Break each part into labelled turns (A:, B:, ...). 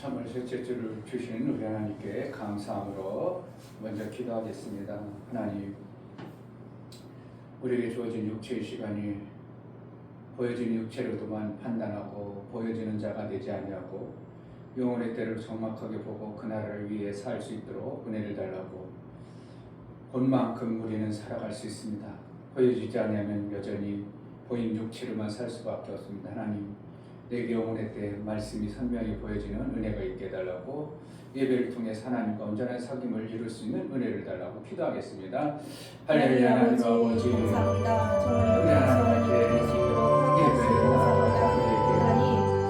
A: 3월 셋째 주를 주시는 우리 하나님께 감사함으로 먼저 기도하겠습니다. 하나님, 우리에게 주어진 육체의 시간이 보여진 육체로도만 판단하고 보여지는 자가 되지 아니하고 영혼의 때를 정확하게 보고 그날을 위해 살 수 있도록 은혜를 달라고 본만큼 우리는 살아갈 수 있습니다. 보여지지 않으면 여전히 보인 육체로만 살 수밖에 없습니다. 하나님, 내게 영혼의 때 말씀이 선명히 보여지는 은혜가 있게 해달라고 예배를 통해 하나님과 온전한 사귐을 이룰 수 있는 은혜를 달라고 기도하겠습니다. 할렐루야. 하나님 아버지,
B: 감사합니다. 정말
A: 우리 하나님께 예배를
B: 하나님 이런 목사님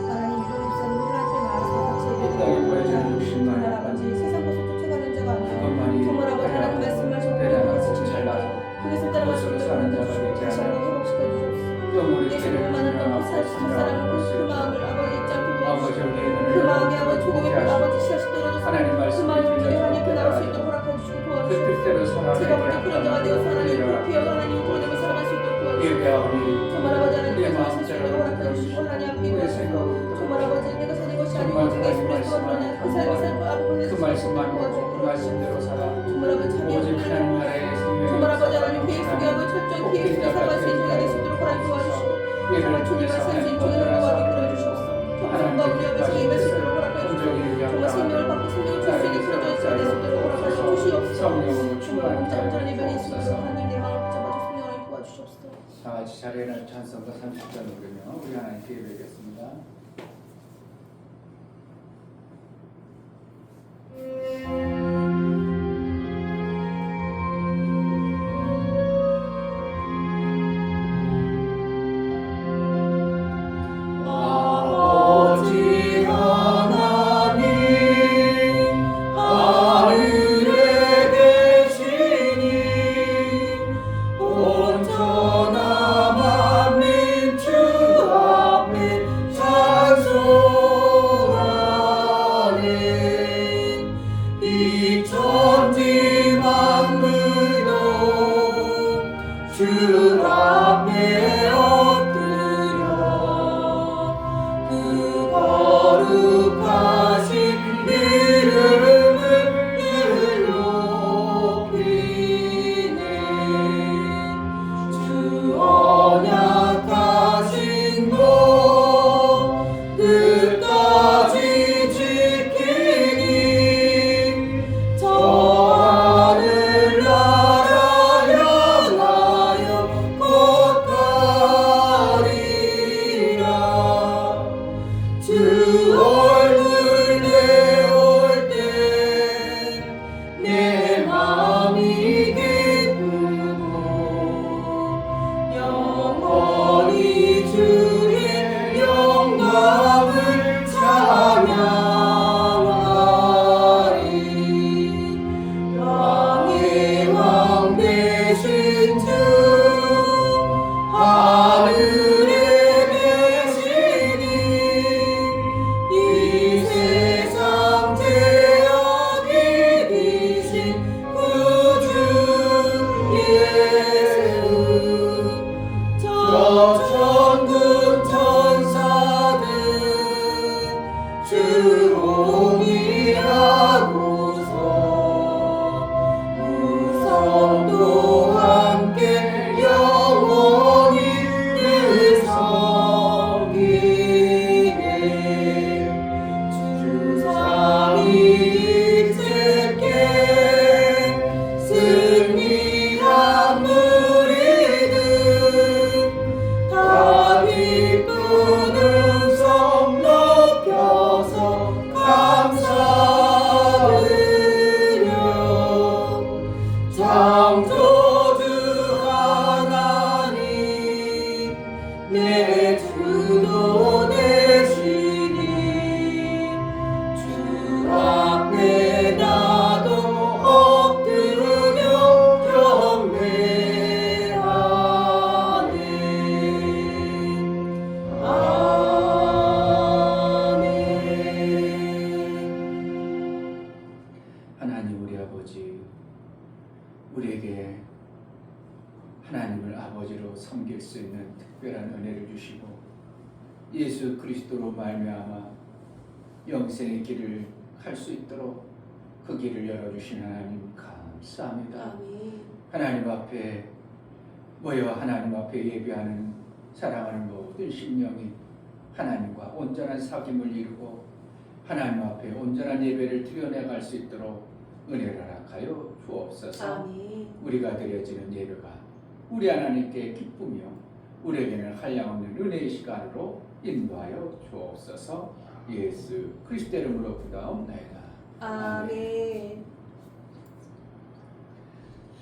B: 하나님께 나와서 같이
A: 이 땅에 보여지는 육신만이
B: 아버지 세상 것을 쫓아가는 자가 아니라
A: 그것만이
B: 정말 아버지 하나님 말씀을
A: 대단하고 잘나서
B: 그것을 따라갈 수
A: 그것으로
B: 있도록
A: 사는 자가 되지
B: 다시 한번
A: 않아요.
B: 회복시켜 주옵소서.
A: 영혼의
B: 내
A: 때를
B: 생각만은 너무
A: 생각하고
B: 사랑하고 그 마음을 아버지 잊지 않게
A: 아버지,
B: 도와주시고
A: 우리에게
B: 그 마음이 아버지 조금이라도 아버지 씨앗이 떨어져서
A: 하나님
B: 그
A: 말씀을
B: 마음을 우리
A: 들려주고
B: 하나님께 나올 수 있도록 허락해 주시고
A: 그
B: 도와주시고
A: 뜻대로 살아가게
B: 제가 먼저 그런 자가 되어서 하나님 피어 하나님 그러면 살아갈 수 있도록 도와주시고
A: 예배하오니
B: 정말 아버지 하나님
A: 우리의
B: 말씀을
A: 마음대로
B: 살수 있도록 허락해 주시고 하나님 앞에
A: 우리의
B: 도와주시고
A: 생각으로
B: 정말 아버지 내가 사는 것이 아니고
A: 정말
B: 오직 예수 그리스도가 드러낸 그 삶이 삶을 아버지
A: 그 말씀만 보고 그
B: 도와주시고
A: 말씀대로 살아
B: 정말 아버지 자기
A: 오직 하나님 나라의 생명이
B: 정말 아버지 하나님 계획 속에 아버지 철저히 계획 속에 살아갈 수 있는 자가 될 수 있도록 허락해 도와주시고 정말 주님의 선진 중에서 도와주게 끌어주시옵소서. 정말 우리 아버지 예배 수 있도록 허락해 주시고 정말 생명을 받고 생명을 줄 수 있는 그런 자가 될 수 있도록 허락해 주시옵소서. 정말 온전한 예배를 있으면서 하나님 내 마음을 잡아주 생명을 도와주시옵소서.
A: 다 같이 자리에는 찬송가 30절 부르며 우리 하나님께 예배하겠습니다. 우리에게 하나님을 아버지로 섬길 수 있는 특별한 은혜를 주시고 예수 그리스도로 말미암아 영생의 길을 갈 수 있도록 그 길을 열어주신 하나님 감사합니다.
B: 아멘.
A: 하나님 앞에 모여 하나님 앞에 예배하는 사랑하는 모든 심령이 하나님과 온전한 사귐을 이루고 하나님 앞에 온전한 예배를 드려내갈 수 있도록 은혜를 허락하여 주옵소서.
B: 아멘.
A: 우리가 드려지는 예배가 우리 하나님께 기쁘며 우리에게는 한량없는 은혜의 시간으로 인도하여 주옵소서. 예수 그리스도 이름으로 기도하옵나이다.
B: 아멘.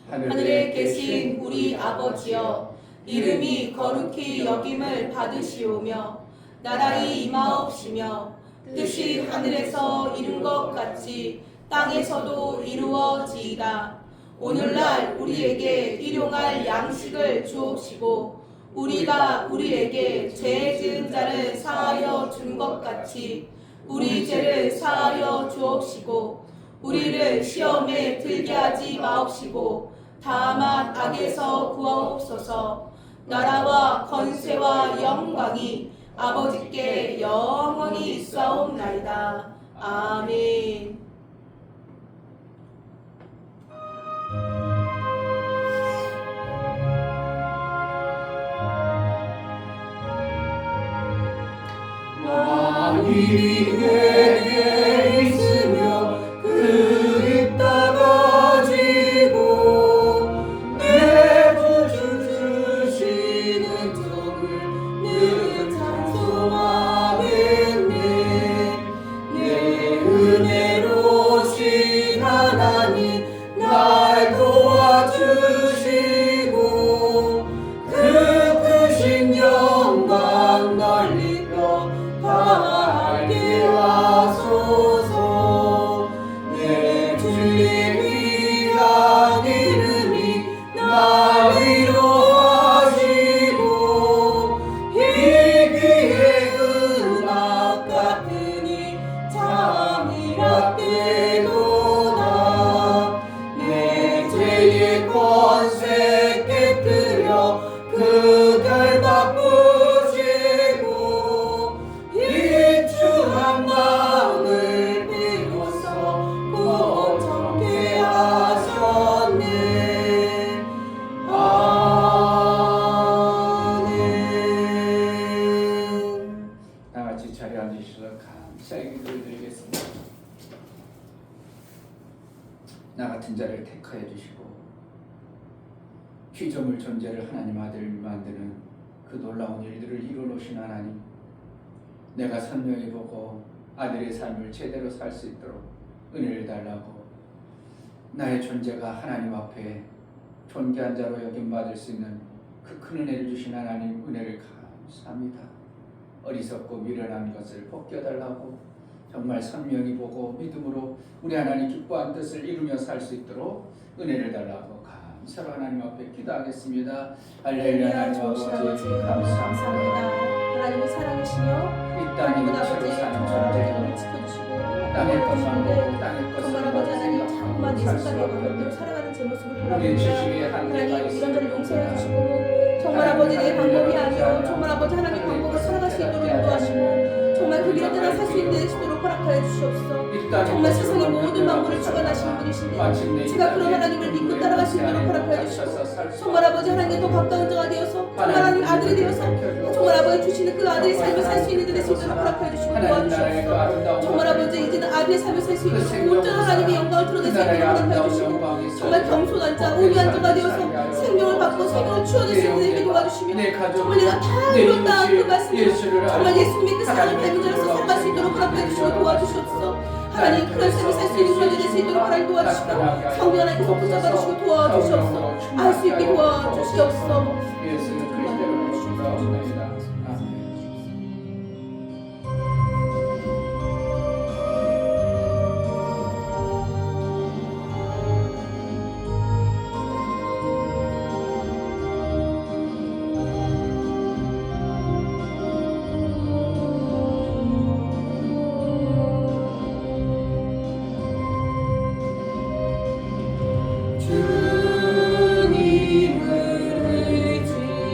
A: 하늘에 계신 우리 아버지여,
B: 이름이 거룩히 여김을 받으시오며 나라의 임하옵시며 뜻이 하늘에서 이룬 것 같이 땅에서도 이루어지이다. 오늘날 우리에게 일용할 양식을 주옵시고 우리가 우리에게 죄 지은 자를 사하여 준 것 같이 우리 죄를 사하여 주옵시고 우리를 시험에 들게 하지 마옵시고 다만 악에서 구하옵소서. 나라와 권세와 영광이 아버지께 영원히 있사옵나이다. 아멘.
A: 만일이 내게 있으며 그 입 닫아지고 내 주 주시는 종을 늘 찬송하겠네. 내 은혜로우신 하나님 날 도와주시고 그 크신 영광 널리며 알게 하소서. 내 주의 귀한 이름이 날 위로하시고 이 귀의 음악 같으니 참이라 되도다. 내 죄의 권세 깨뜨려 그들 바꾸시고 이주한 마음을 비로소 고정케 하셨네. 아멘. 다같이 자리에 앉으셔서 감사의 기도를 드리겠습니다. 나 같은 자를 택하여 주시고 피조물 존재를 하나님 아들 만드는 그 놀라운 일들을 이루어놓으신 하나님, 내가 선명히 보고 아들의 삶을 제대로 살 수 있도록 은혜를 달라고 나의 존재가 하나님 앞에 존귀한 자로 여김받을 수 있는 그 큰 은혜를 주신 하나님 은혜를 감사합니다. 어리석고 미련한 것을 벗겨달라고 정말 선명히 보고 믿음으로 우리 하나님 기뻐한 뜻을 이루며 살 수 있도록 은혜를 달라고 감사로 하나님 앞에 기도하겠습니다. 할렐루야. 하나님 아버지 감사합니다.
B: 하나님은 사랑이시며
A: 이 땅이
B: 하나님은
A: 육체로
B: 아버지
A: 사는
B: 우리를
A: 존재이고
B: 지켜주시고
A: 땅의 것만 보고 땅의
B: 정말
A: 것을
B: 아버지 하나님 자꾸만 내
A: 살수
B: 생각에
A: 없는
B: 그대로 살아가는 제 모습을
A: 우리의
B: 돌아보며
A: 지식의 한계가
B: 하나님 이런저런 용서해
A: 있습니다.
B: 주시고 정말 아버지 내 방법이 아니요 정말 아버지 하나님 방법을 살아갈 수 있도록 인도하시고 정말 그 길을 따라 살 수 있는 되시도록 허락하여 주시옵소서. 정말 세상의 모든 만물을 주관하시는 분이신데 제가 그런 하나님을 믿고 따라갈 수 있도록 허락하여 주시고 정말 아버지 하나님께 더 가까운 자가 되어서 정말 하나님 아들이 되어서 정말 아버지 주시는 그 아들의 삶을 살 수 있는 데 되시도록 허락하여 주시고 도와주시옵소서. 정말 아버지 이제는 아들의 삶을 살 수 있도록 온전한 하나님의 영광을 드러낼 수 있도록 허락하여 주시고 정말 겸손한 자, 온유한 자가 되어서 생명을 받고 생명을 추워낼 수 있는 데게 도와주시며 정말 내가 다 이뤘다 그 말씀을 정말 예수님의 그 사랑을 닮은 자로서 살아갈 수 있도록 허락하여 주시고 도와주시옵소서. 하나님 그런 삶을 살 수 있는 그런 될 수 있도록 하나님 도와주시고 성령 하나님께서 붙잡아주시고 도와주시옵소서. 알 수 있게 도와주시옵소서.
A: 예수 그리스도로 축복합니다. 아멘.
B: 주님을 의지하며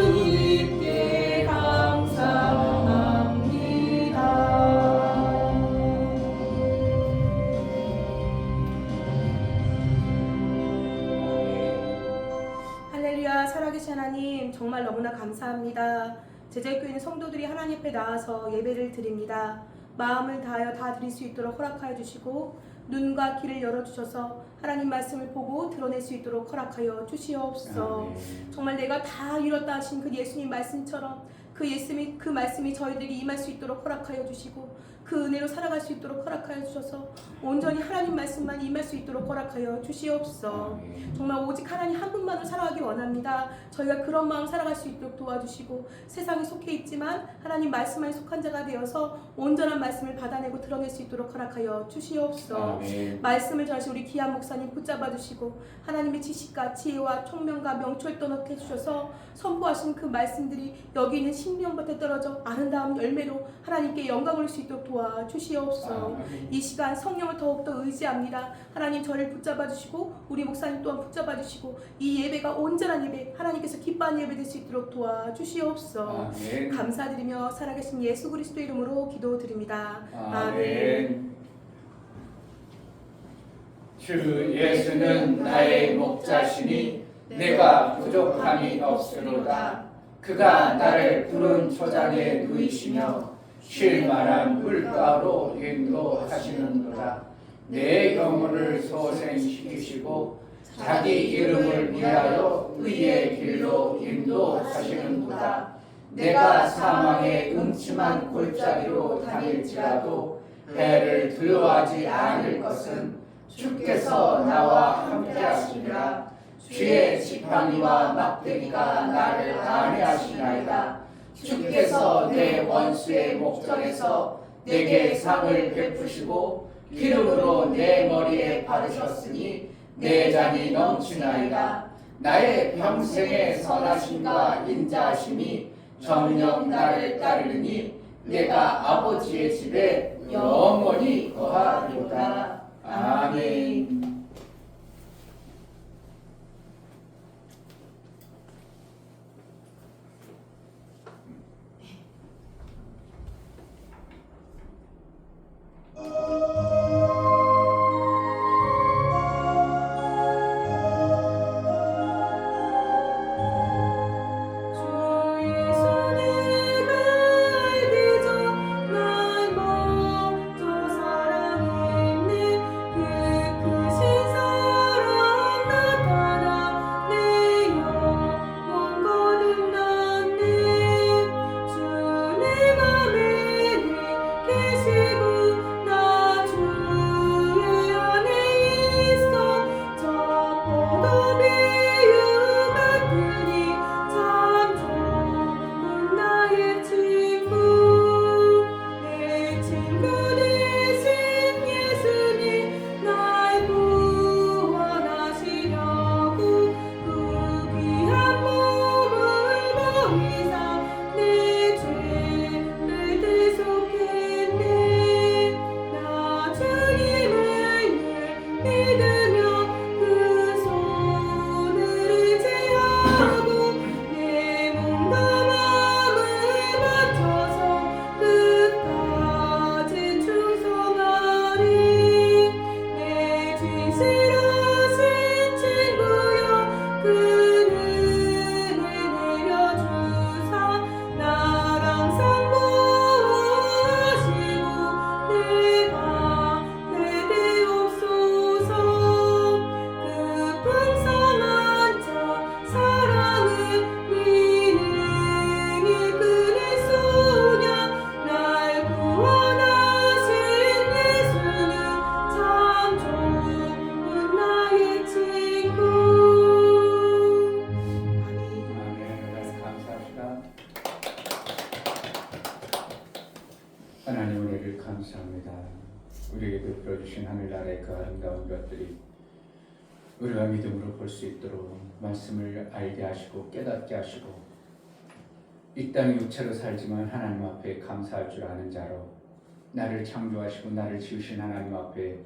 B: 주님께 감사합니다. 할렐루야. 살아계신 하나님 정말 너무나 감사합니다. 제자교회는 성도들이 하나님 앞에 나와서 예배를 드립니다. 마음을 다하여 다 드릴 수 있도록 허락하여 주시고 눈과 귀를 열어주셔서 하나님 말씀을 보고 드러낼 수 있도록 허락하여 주시옵소서. 정말 내가 다 이뤘다 하신 그 예수님 말씀처럼 그 말씀이 저희들에게 임할 수 있도록 허락하여 주시고 그 은혜로 살아갈 수 있도록 허락하여 주셔서 온전히 하나님 말씀만 임할 수 있도록 허락하여 주시옵소서. 정말 오직 하나님 한 분만을 살아가기 원합니다. 저희가 그런 마음 살아갈 수 있도록 도와주시고 세상에 속해 있지만 하나님 말씀만에 속한 자가 되어서 온전한 말씀을 받아내고 드러낼 수 있도록 허락하여 주시옵소서. 말씀을 전하신 우리 귀한 목사님 붙잡아 주시고 하나님의 지식과 지혜와 총명과 명철도 넣게 해주셔서 선포하신 그 말씀들이 여기 있는 신명밭에 떨어져 아름다운 열매로 하나님께 영광을 올 수 있도록 도와주시옵소서. 이 시간 성령을 더욱더 의지합니다. 하나님 저를 붙잡아 주시고 우리 목사님 또한 붙잡아 주시고 이 예배가 온전한 예배 하나님께서 기뻐하는 예배 될 수 있도록 도와주시옵소서. 감사드리며 살아계신 예수 그리스도 이름으로 기도드립니다. 아멘.
A: 주 예수는 나의 목자시니 내가 부족함이 없으로다. 그가 나를 푸른 초장에 누이시며 쉴 만한 물가로 인도하시는도다. 내 영혼을 소생시키시고 자기 이름을 위하여 의의 길로 인도하시는도다. 내가 사망의 음침한 골짜기로 다닐지라도 배를 두려워하지 않을 것은 주께서 나와 함께하시리라. 주의 지팡이와 막대기가 나를 안위하시나이다. 주께서 내 원수의 목전에서 내게 상을 베푸시고 기름으로 내 머리에 바르셨으니 내 잔이 넘치나이다. 나의 평생의 선하심과 인자하심이 정녕 나를 따르니 내가 아버지의 집에 영원히 거하리로다. 아멘. 하나님 은혜를 감사합니다. 우리에게 베풀어 주신 하늘나라의 그 아름다운 것들이 우리가 믿음으로 볼 수 있도록 말씀을 알게 하시고 깨닫게 하시고 이 땅에 육체로 살지만 하나님 앞에 감사할 줄 아는 자로 나를 창조하시고 나를 지으신 하나님 앞에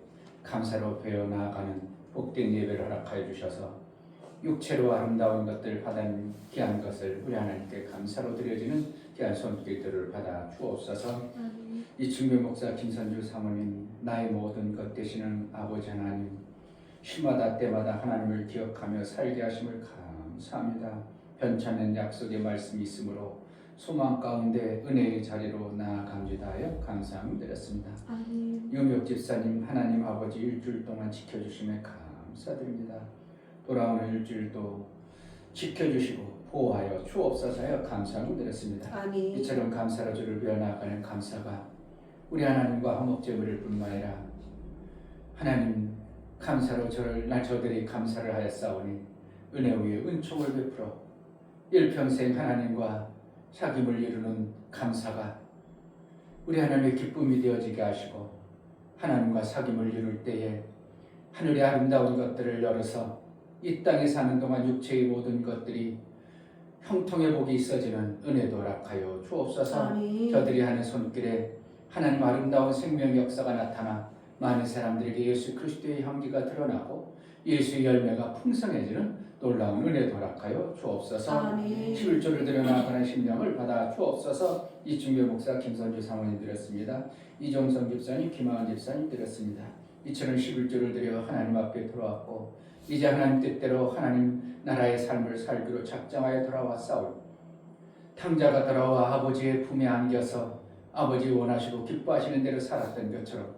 A: 감사로 배워 나아가는 복된 예배를 허락하여 주셔서 육체로 아름다운 것들 받은 귀한 것을 우리 하나님께 감사로 드려지는 귀한 손길들을 받아 주옵소서. 이충배 목사 김선주 사모님 나의 모든 것 되시는 아버지 하나님 시마다 때마다 하나님을 기억하며 살게 하심을 감사합니다. 변찮는 약속의 말씀이 있으므로 소망 가운데 은혜의 자리로 나아갑니다 하여 감사함을 드렸습니다. 유명 집사님 하나님 아버지 일주일 동안 지켜주심에 감사드립니다. 돌아오는 일주일도 지켜주시고 보호하여 주옵소서 하여 감사함을 드렸습니다. 이처럼 감사로 주를 배워나가는 감사가 우리 하나님과 화목제물일 뿐만 아니라 하나님 감사로 저들이 감사를 하였사오니 은혜 위에 은총을 베풀어 일평생 하나님과 사귐을 이루는 감사가 우리 하나님의 기쁨이 되어지게 하시고 하나님과 사귐을 이룰 때에 하늘의 아름다운 것들을 열어서 이 땅에 사는 동안 육체의 모든 것들이 형통의 복이 있어지는 은혜도 허락하여 주옵소서. 저들이 하는 손길에 하나님 아름다운 생명 역사가 나타나 많은 사람들에게 예수 그리스도의 향기가 드러나고 예수의 열매가 풍성해지는 놀라운 은혜도 허락하여 주옵소서. 11조를 드려나가는 심령을 받아 주옵소서. 이충배 목사 김선주 사모님 드렸습니다. 이종성 집사님 김하은 집사님 드렸습니다. 이처럼 11조를 드려 하나님 앞에 돌아왔고 이제 하나님 뜻대로 하나님 나라의 삶을 살기로 작정하여 돌아왔사오니 탕자가 돌아와 아버지의 품에 안겨서 아버지 원하시고 기뻐하시는 대로 살았던 것처럼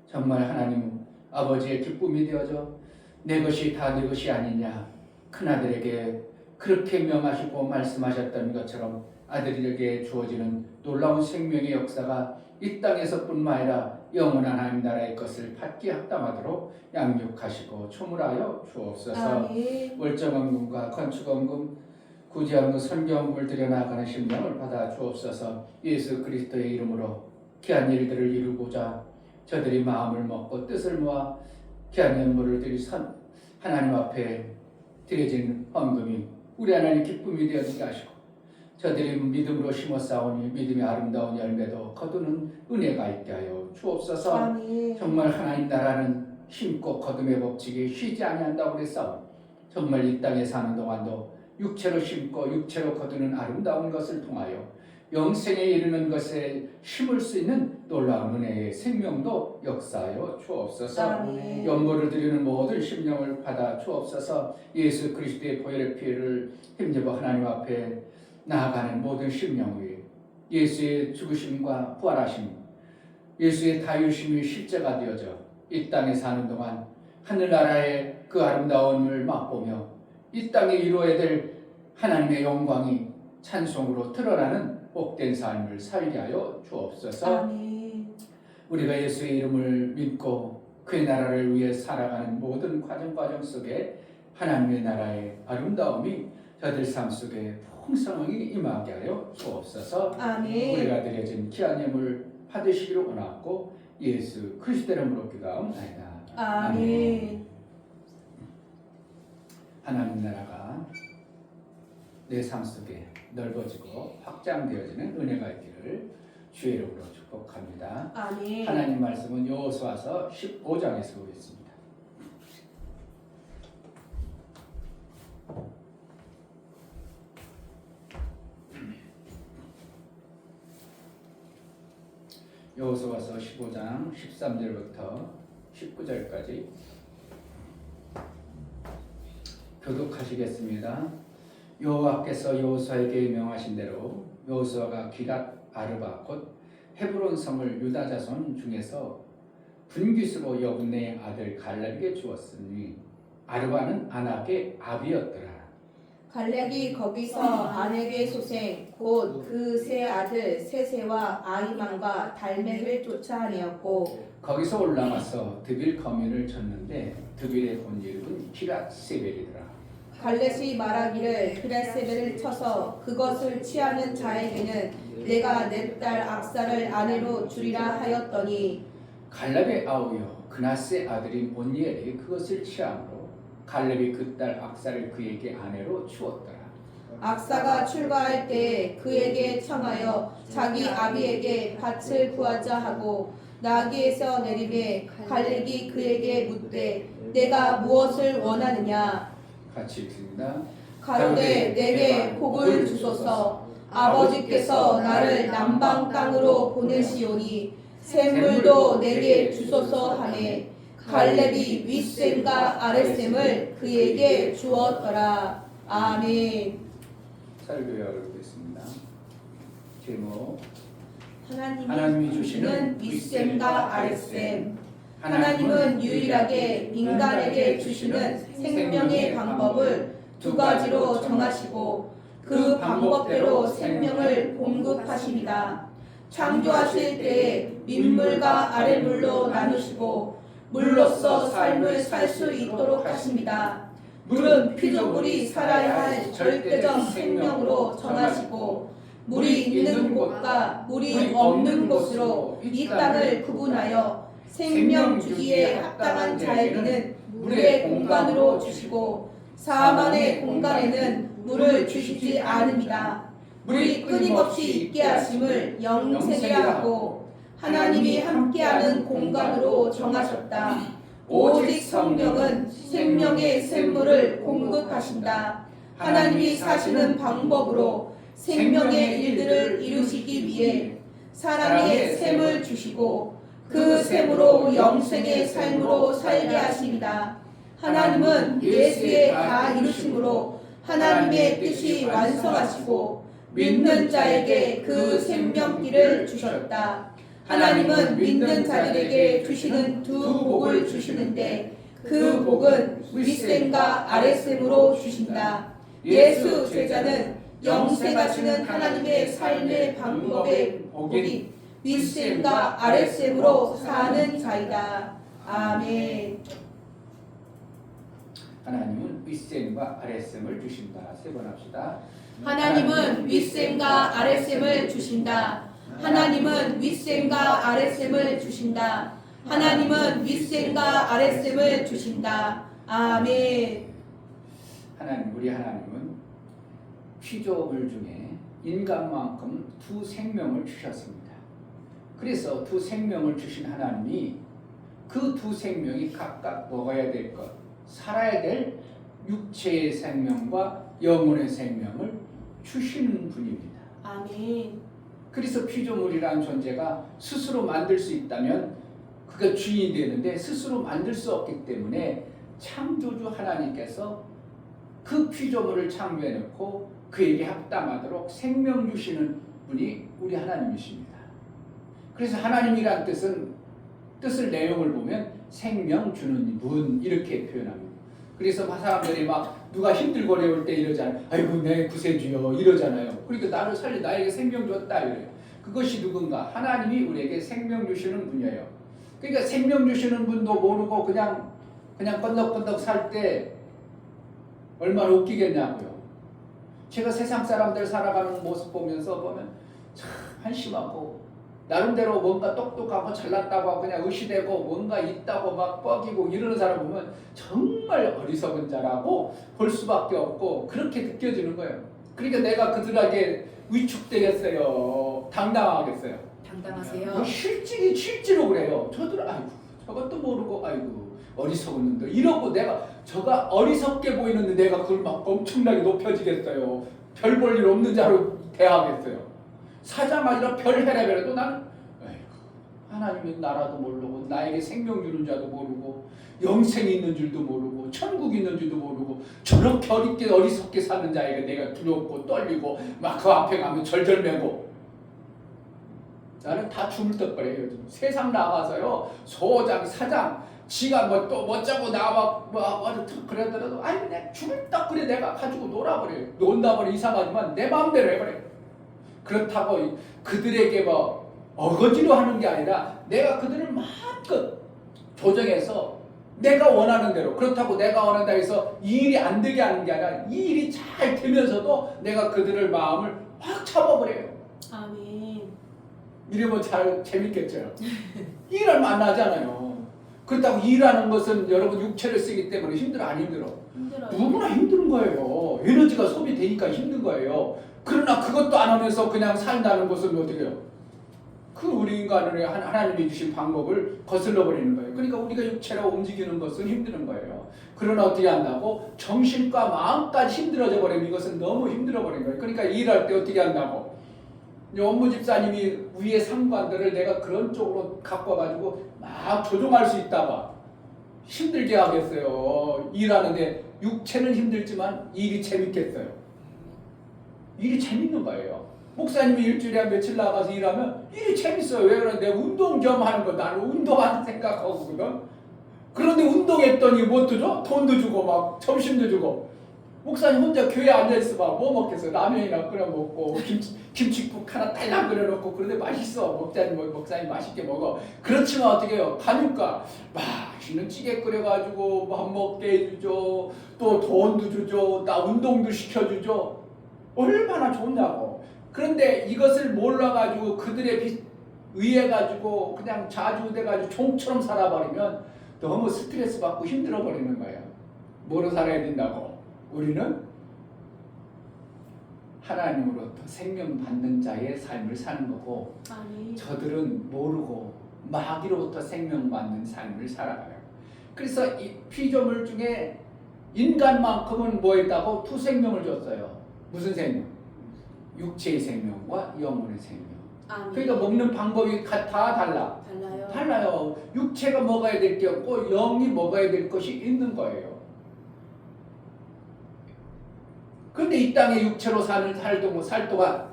A: 정말 하나님 아버지의 기쁨이 되어져 내 것이 다 내 것이 아니냐 큰아들에게 그렇게 명하시고 말씀하셨던 것처럼 아들에게 주어지는 놀라운 생명의 역사가 이 땅에서뿐만 아니라 영원한 하나님 나라의 것을 받기 합당하도록 양육하시고 초물하여 주옵소서. 월정원금과 건축원금 구제원금 선교원금을 드려나가는 심령을 받아 주옵소서. 예수 그리스도의 이름으로 귀한 일들을 이루고자 저들이 마음을 먹고 뜻을 모아 귀한 연물을 드리 하나님 앞에 드려진 헌금이 우리 하나님 기쁨이 되어지게 하시고 저들이 믿음으로 심었사오니 믿음의 아름다운 열매도 거두는 은혜가 있게 하여 주옵소서. 정말 하나님 나라는 심고 거둠의 법칙이 쉬지 아니한다고 그랬사오니 정말 이 땅에 사는 동안도 육체로 심고 육체로 거두는 아름다운 것을 통하여 영생에 이르는 것에 심을 수 있는 놀라운 은혜의 생명도 역사하여 주옵소서. 연보를 드리는 모든 심령을 받아 주옵소서. 예수 그리스도의 보혈의 피를 힘입어 하나님 앞에 나아가는 모든 심령 위에 예수의 죽으심과 부활하심, 예수의 다유심이 실제가 되어져 이 땅에 사는 동안 하늘나라의 그 아름다움을 맛보며 이 땅에 이루어야 될 하나님의 영광이 찬송으로 드러나는 복된 삶을 살게 하여 주옵소서. 우리가 예수의 이름을 믿고 그의 나라를 위해 살아가는 모든 과정 속에 하나님의 나라의 아름다움이 저들 삶 속에 풍성하게 임하게 하여 주옵소서. 우리가 드려진 귀한 예물 받으시기를 원하고 예수 그리스도 이름으로 기도하옵나이다. 아멘. 하나님 나라가 내 삶 속에 넓어지고 확장되어지는 은혜가 있기를 주의 이름으로 축복합니다.
B: 아멘.
A: 하나님 말씀은 여호수아서 15장에서 보겠습니다. 여호수아서 15장 13절부터 19절까지 교독하시겠습니다. 여호와께서 여호수아에게 명하신 대로 여호수아가 기랏 아르바 곧 헤브론 성을 유다 자손 중에서 분깃으로 여분네의 아들 갈렙에게 주었으니 아르바는 아낙의 아비였더라.
B: 갈렙이 거기서 아넥의 소생 곧 그 세 아들 세세와 아히만과 달맥을 쫓아내었고
A: 거기서 올라가서 드빌 거민을 쳤는데 드빌의 본 이름은 기랏세벨이더라.
B: 갈렙이 말하기를 기랏세벨을 쳐서 그것을 취하는 자에게는 내가 내 딸 악사를 아내로 주리라 하였더니
A: 갈렙의 아우여 그나스의 아들인 온니엘이 그것을 취함으로 갈렙이 그 딸 악사를 그에게 아내로 주었더라.
B: 악사가 출가할 때 그에게 청하여 자기 아비에게 밭을 구하자 하고 나귀에서 내리매 갈렙이 그에게 묻되 내가 무엇을 원하느냐
A: 같이 읽습니다.
B: 가로되 내게 복을 주소서 아버지께서 나를 남방 땅으로 보내시오니 샘물도 내게 주소서 하매 갈렙이 윗샘과 아랫샘을 그에게 주었더라. 아멘.
A: 설교를 보겠습니다. 제목
B: 하나님이 주시는 윗샘과 아랫샘. 하나님은 유일하게 인간에게 주시는 생명의 방법을 두 가지로 정하시고 그 방법대로 생명을 공급하십니다. 창조하실 때에 민물과 아랫물로 나누시고 물로서 삶을 살 수 있도록 하십니다. 물은 피조물이 살아야 할 절대적 생명으로 정하시고 물이 있는 곳과 물이 없는 곳으로 이 땅을 구분하여 생명 주기에 합당한 자에게는 물의 공간으로 주시고 사만의 공간에는 물을 주시지 않습니다. 물이 끊임없이 있게 하심을 영생이라 하고 하나님이 함께하는 공간으로 정하셨다. 오직 성령은 생명의 샘물을 공급하신다. 하나님이 사시는 방법으로 생명의 일들을 이루시기 위해 사랑의 샘을 주시고 그 샘으로 영생의 삶으로 살게 하십니다. 하나님은 예수의 다 이루심으로 하나님의 뜻이 완성하시고 믿는 자에게 그 생명길을 주셨다. 하나님은 믿는 자들에게 주시는 두 복을 주시는데 그 복은 윗샘과 아랫샘으로 주신다. 예수 제자는 영생하시는 하나님의 삶의 방법의 복이 윗샘과 아랫샘으로 사는 자이다. 아멘.
A: 하나님은 윗샘과 아랫샘을 주신다. 세 번 합시다.
B: 하나님은 윗샘과 아랫샘을 주신다. 하나님은 윗샘과 아랫샘을 주신다. 하나님은 윗샘과 아랫샘을 주신다. 아멘.
A: 우리 하나님은 피조물 중에 인간만큼 두 생명을 주셨습니다. 그래서 두 생명을 주신 하나님이 그 두 생명이 각각 먹어야 될 것, 살아야 될 육체의 생명과 영혼의 생명을 주시는 분입니다.
B: 아멘.
A: 그래서 피조물이라는 존재가 스스로 만들 수 있다면 그가 주인이 되는데 스스로 만들 수 없기 때문에 창조주 하나님께서 그 피조물을 창조해놓고 그에게 합당하도록 생명 주시는 분이 우리 하나님이십니다. 그래서 하나님이란 뜻을 내용을 보면 생명 주는 분 이렇게 표현합니다. 그래서 사람들이 막 누가 힘들고 어려울 때 이러잖아요. 아이고 내 구세주여 이러잖아요. 그러니까 나를 살리 나에게 생명 줬다 이래요. 그것이 누군가? 하나님이 우리에게 생명 주시는 분이에요. 그러니까 생명 주시는 분도 모르고 그냥 건덕건덕 살 때 얼마나 웃기겠냐고요. 제가 세상 사람들 살아가는 모습 보면 참 한심하고 나름대로 뭔가 똑똑하고 잘났다고 하고 그냥 의시되고 뭔가 있다고 막 뻐기고 이러는 사람 보면 정말 어리석은 자라고 볼 수밖에 없고 그렇게 느껴지는 거예요. 그러니까 내가 그들에게 위축되겠어요? 당당하겠어요?
B: 당당하세요.
A: 실제로 그래요. 저들 아이고 저것도 모르고 아이고 어리석은 놈들 이러고 내가 저가 어리석게 보이는데 내가 그걸 막 엄청나게 높여지겠어요? 별 볼 일 없는 자로 대하겠어요? 사자가 아니라 별 해라더라도 나는 아이고 하나님의 나라도 모르고 나에게 생명 주는 자도 모르고 영생이 있는 줄도 모르고 천국이 있는 줄도 모르고 저렇게 어리석게 사는 자에게 내가 두렵고 떨리고 막 그 앞에 가면 절절매고 나는 다 죽을 듯거려요. 요즘 세상 나가서요 소장 사장 지가 뭐 또 멋자고 나와 그러더라도 아니 내가 죽을 듯거려 내가 가지고 놀아버려요. 논다버려 이상하지만 내 마음대로 해버려요. 그렇다고 그들에게 뭐 어거지로 하는 게 아니라 내가 그들을 마음껏 조정해서 내가 원하는 대로 그렇다고 내가 원한다 해서 이 일이 안 되게 하는 게 아니라 이 일이 잘 되면서도 내가 그들을 마음을 확 잡아버려요.
B: 아멘.
A: 이러면 잘 재밌겠죠. 일을 만나잖아요. 그렇다고 일하는 것은 여러분 육체를 쓰기 때문에 힘들어 안 힘들어?
B: 힘들어요.
A: 누구나 힘든 거예요. 에너지가 소비되니까 힘든 거예요. 그러나 그것도 안 하면서 그냥 산다는 것은 어떻게 해요? 그 우리 인간을 하나님이 주신 방법을 거슬러 버리는 거예요. 그러니까 우리가 육체로 움직이는 것은 힘드는 거예요. 그러나 어떻게 한다고? 정신과 마음까지 힘들어져 버리면 이것은 너무 힘들어 버린 거예요. 그러니까 일할 때 어떻게 한다고? 업무 집사님이 위에 상관들을 내가 그런 쪽으로 갖고 와가지고 막 조종할 수 있다 봐. 힘들게 하겠어요. 일하는데 육체는 힘들지만 일이 재밌겠어요. 일이 재밌는 거예요. 목사님이 일주일에 며칠 나가서 일하면 일이 재밌어요. 왜 그러는데 운동 겸 하는 거. 나는 운동하는 생각하거든. 그런데 운동했더니 뭣도 줘? 돈도 주고 막 점심도 주고. 목사님 혼자 교회에 앉아있으면 뭐 먹겠어요? 라면이나 끓여 먹고 김치국 하나 딸랑 끓여놓고. 그런데 맛있어. 목사님 맛있게 먹어. 그렇지만 어떻게 해요? 가니까 맛있는 찌개 끓여가지고 밥 먹게 해주죠. 또 돈도 주죠. 나 운동도 시켜주죠. 얼마나 좋냐고. 그런데 이것을 몰라가지고 그들의 의해가지고 그냥 좌지우대가지고 종처럼 살아버리면 너무 스트레스 받고 힘들어 버리는 거예요. 뭐로 살아야 된다고? 우리는 하나님으로부터 생명 받는 자의 삶을 사는 거고,
B: 아멘.
A: 저들은 모르고 마귀로부터 생명 받는 삶을 살아가요. 그래서 이 피조물 중에 인간만큼은 뭐 했다고? 두 생명을 줬어요. 무슨 생명? 육체의 생명과 영혼의 생명.
B: 아멘.
A: 그러니까 먹는 방법이 다 달라.
B: 달라요.
A: 달라요. 육체가 먹어야 될 게 없고 영이 먹어야 될 것이 있는 거예요. 그런데 이 땅에 육체로 살 동안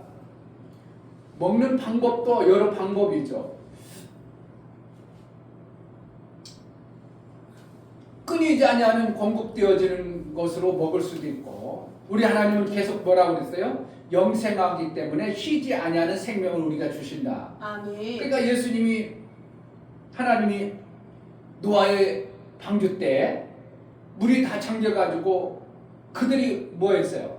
A: 먹는 방법도 여러 방법이죠. 끊이지 아니하는 공급되어지는 것으로 먹을 수도 있고, 우리 하나님은 계속 뭐라고 그랬어요? 영생하기 때문에 쉬지 아니하는 생명을 우리가 주신다.
B: 아멘.
A: 그러니까 하나님이 노아의 방주 때 물이 다 잠겨가지고 그들이 뭐 했어요?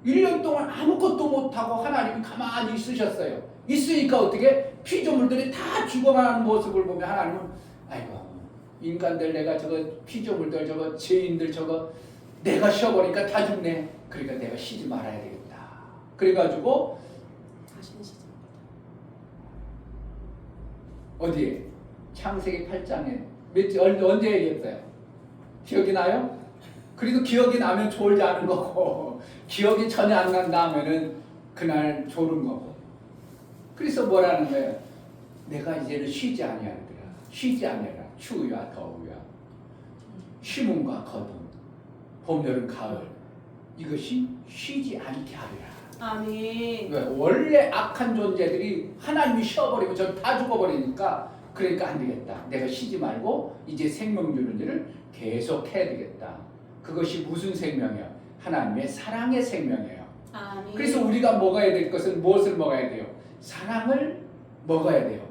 A: 1년 동안 아무것도 못하고 하나님이 가만히 있으셨어요. 있으니까 어떻게? 피조물들이 다 죽어가는 모습을 보면 하나님은 아이고 인간들 내가 저거 피조물들 저거 죄인들 저거 내가 쉬어버리니까 다 죽네. 그러니까 내가 쉬지 말아야 되겠다. 그래가지고
B: 다시는 시작.
A: 어디에? 창세기 8장에 언제 얘기했어요? 기억이 나요? 그래도 기억이 나면 졸지 않은 거고 기억이 전혀 안 난다 하면은 그날 졸은 거고. 그래서 뭐라는 거예요? 내가 이제는 쉬지 아니하리라. 쉬지 아니하라. 추위와 더위와 심음과 거둠, 봄, 여름, 가을 이것이 쉬지 않게 하리라.
B: 아멘.
A: 왜? 원래 악한 존재들이 하나님이 쉬어버리면 저 다 죽어버리니까 그러니까 안 되겠다. 내가 쉬지 말고 이제 생명 주는 일을 계속 해야 되겠다. 그것이 무슨 생명이야? 하나님의 사랑의 생명이에요.
B: 아멘.
A: 그래서 우리가 먹어야 될 것은 무엇을 먹어야 돼요? 사랑을 먹어야 돼요.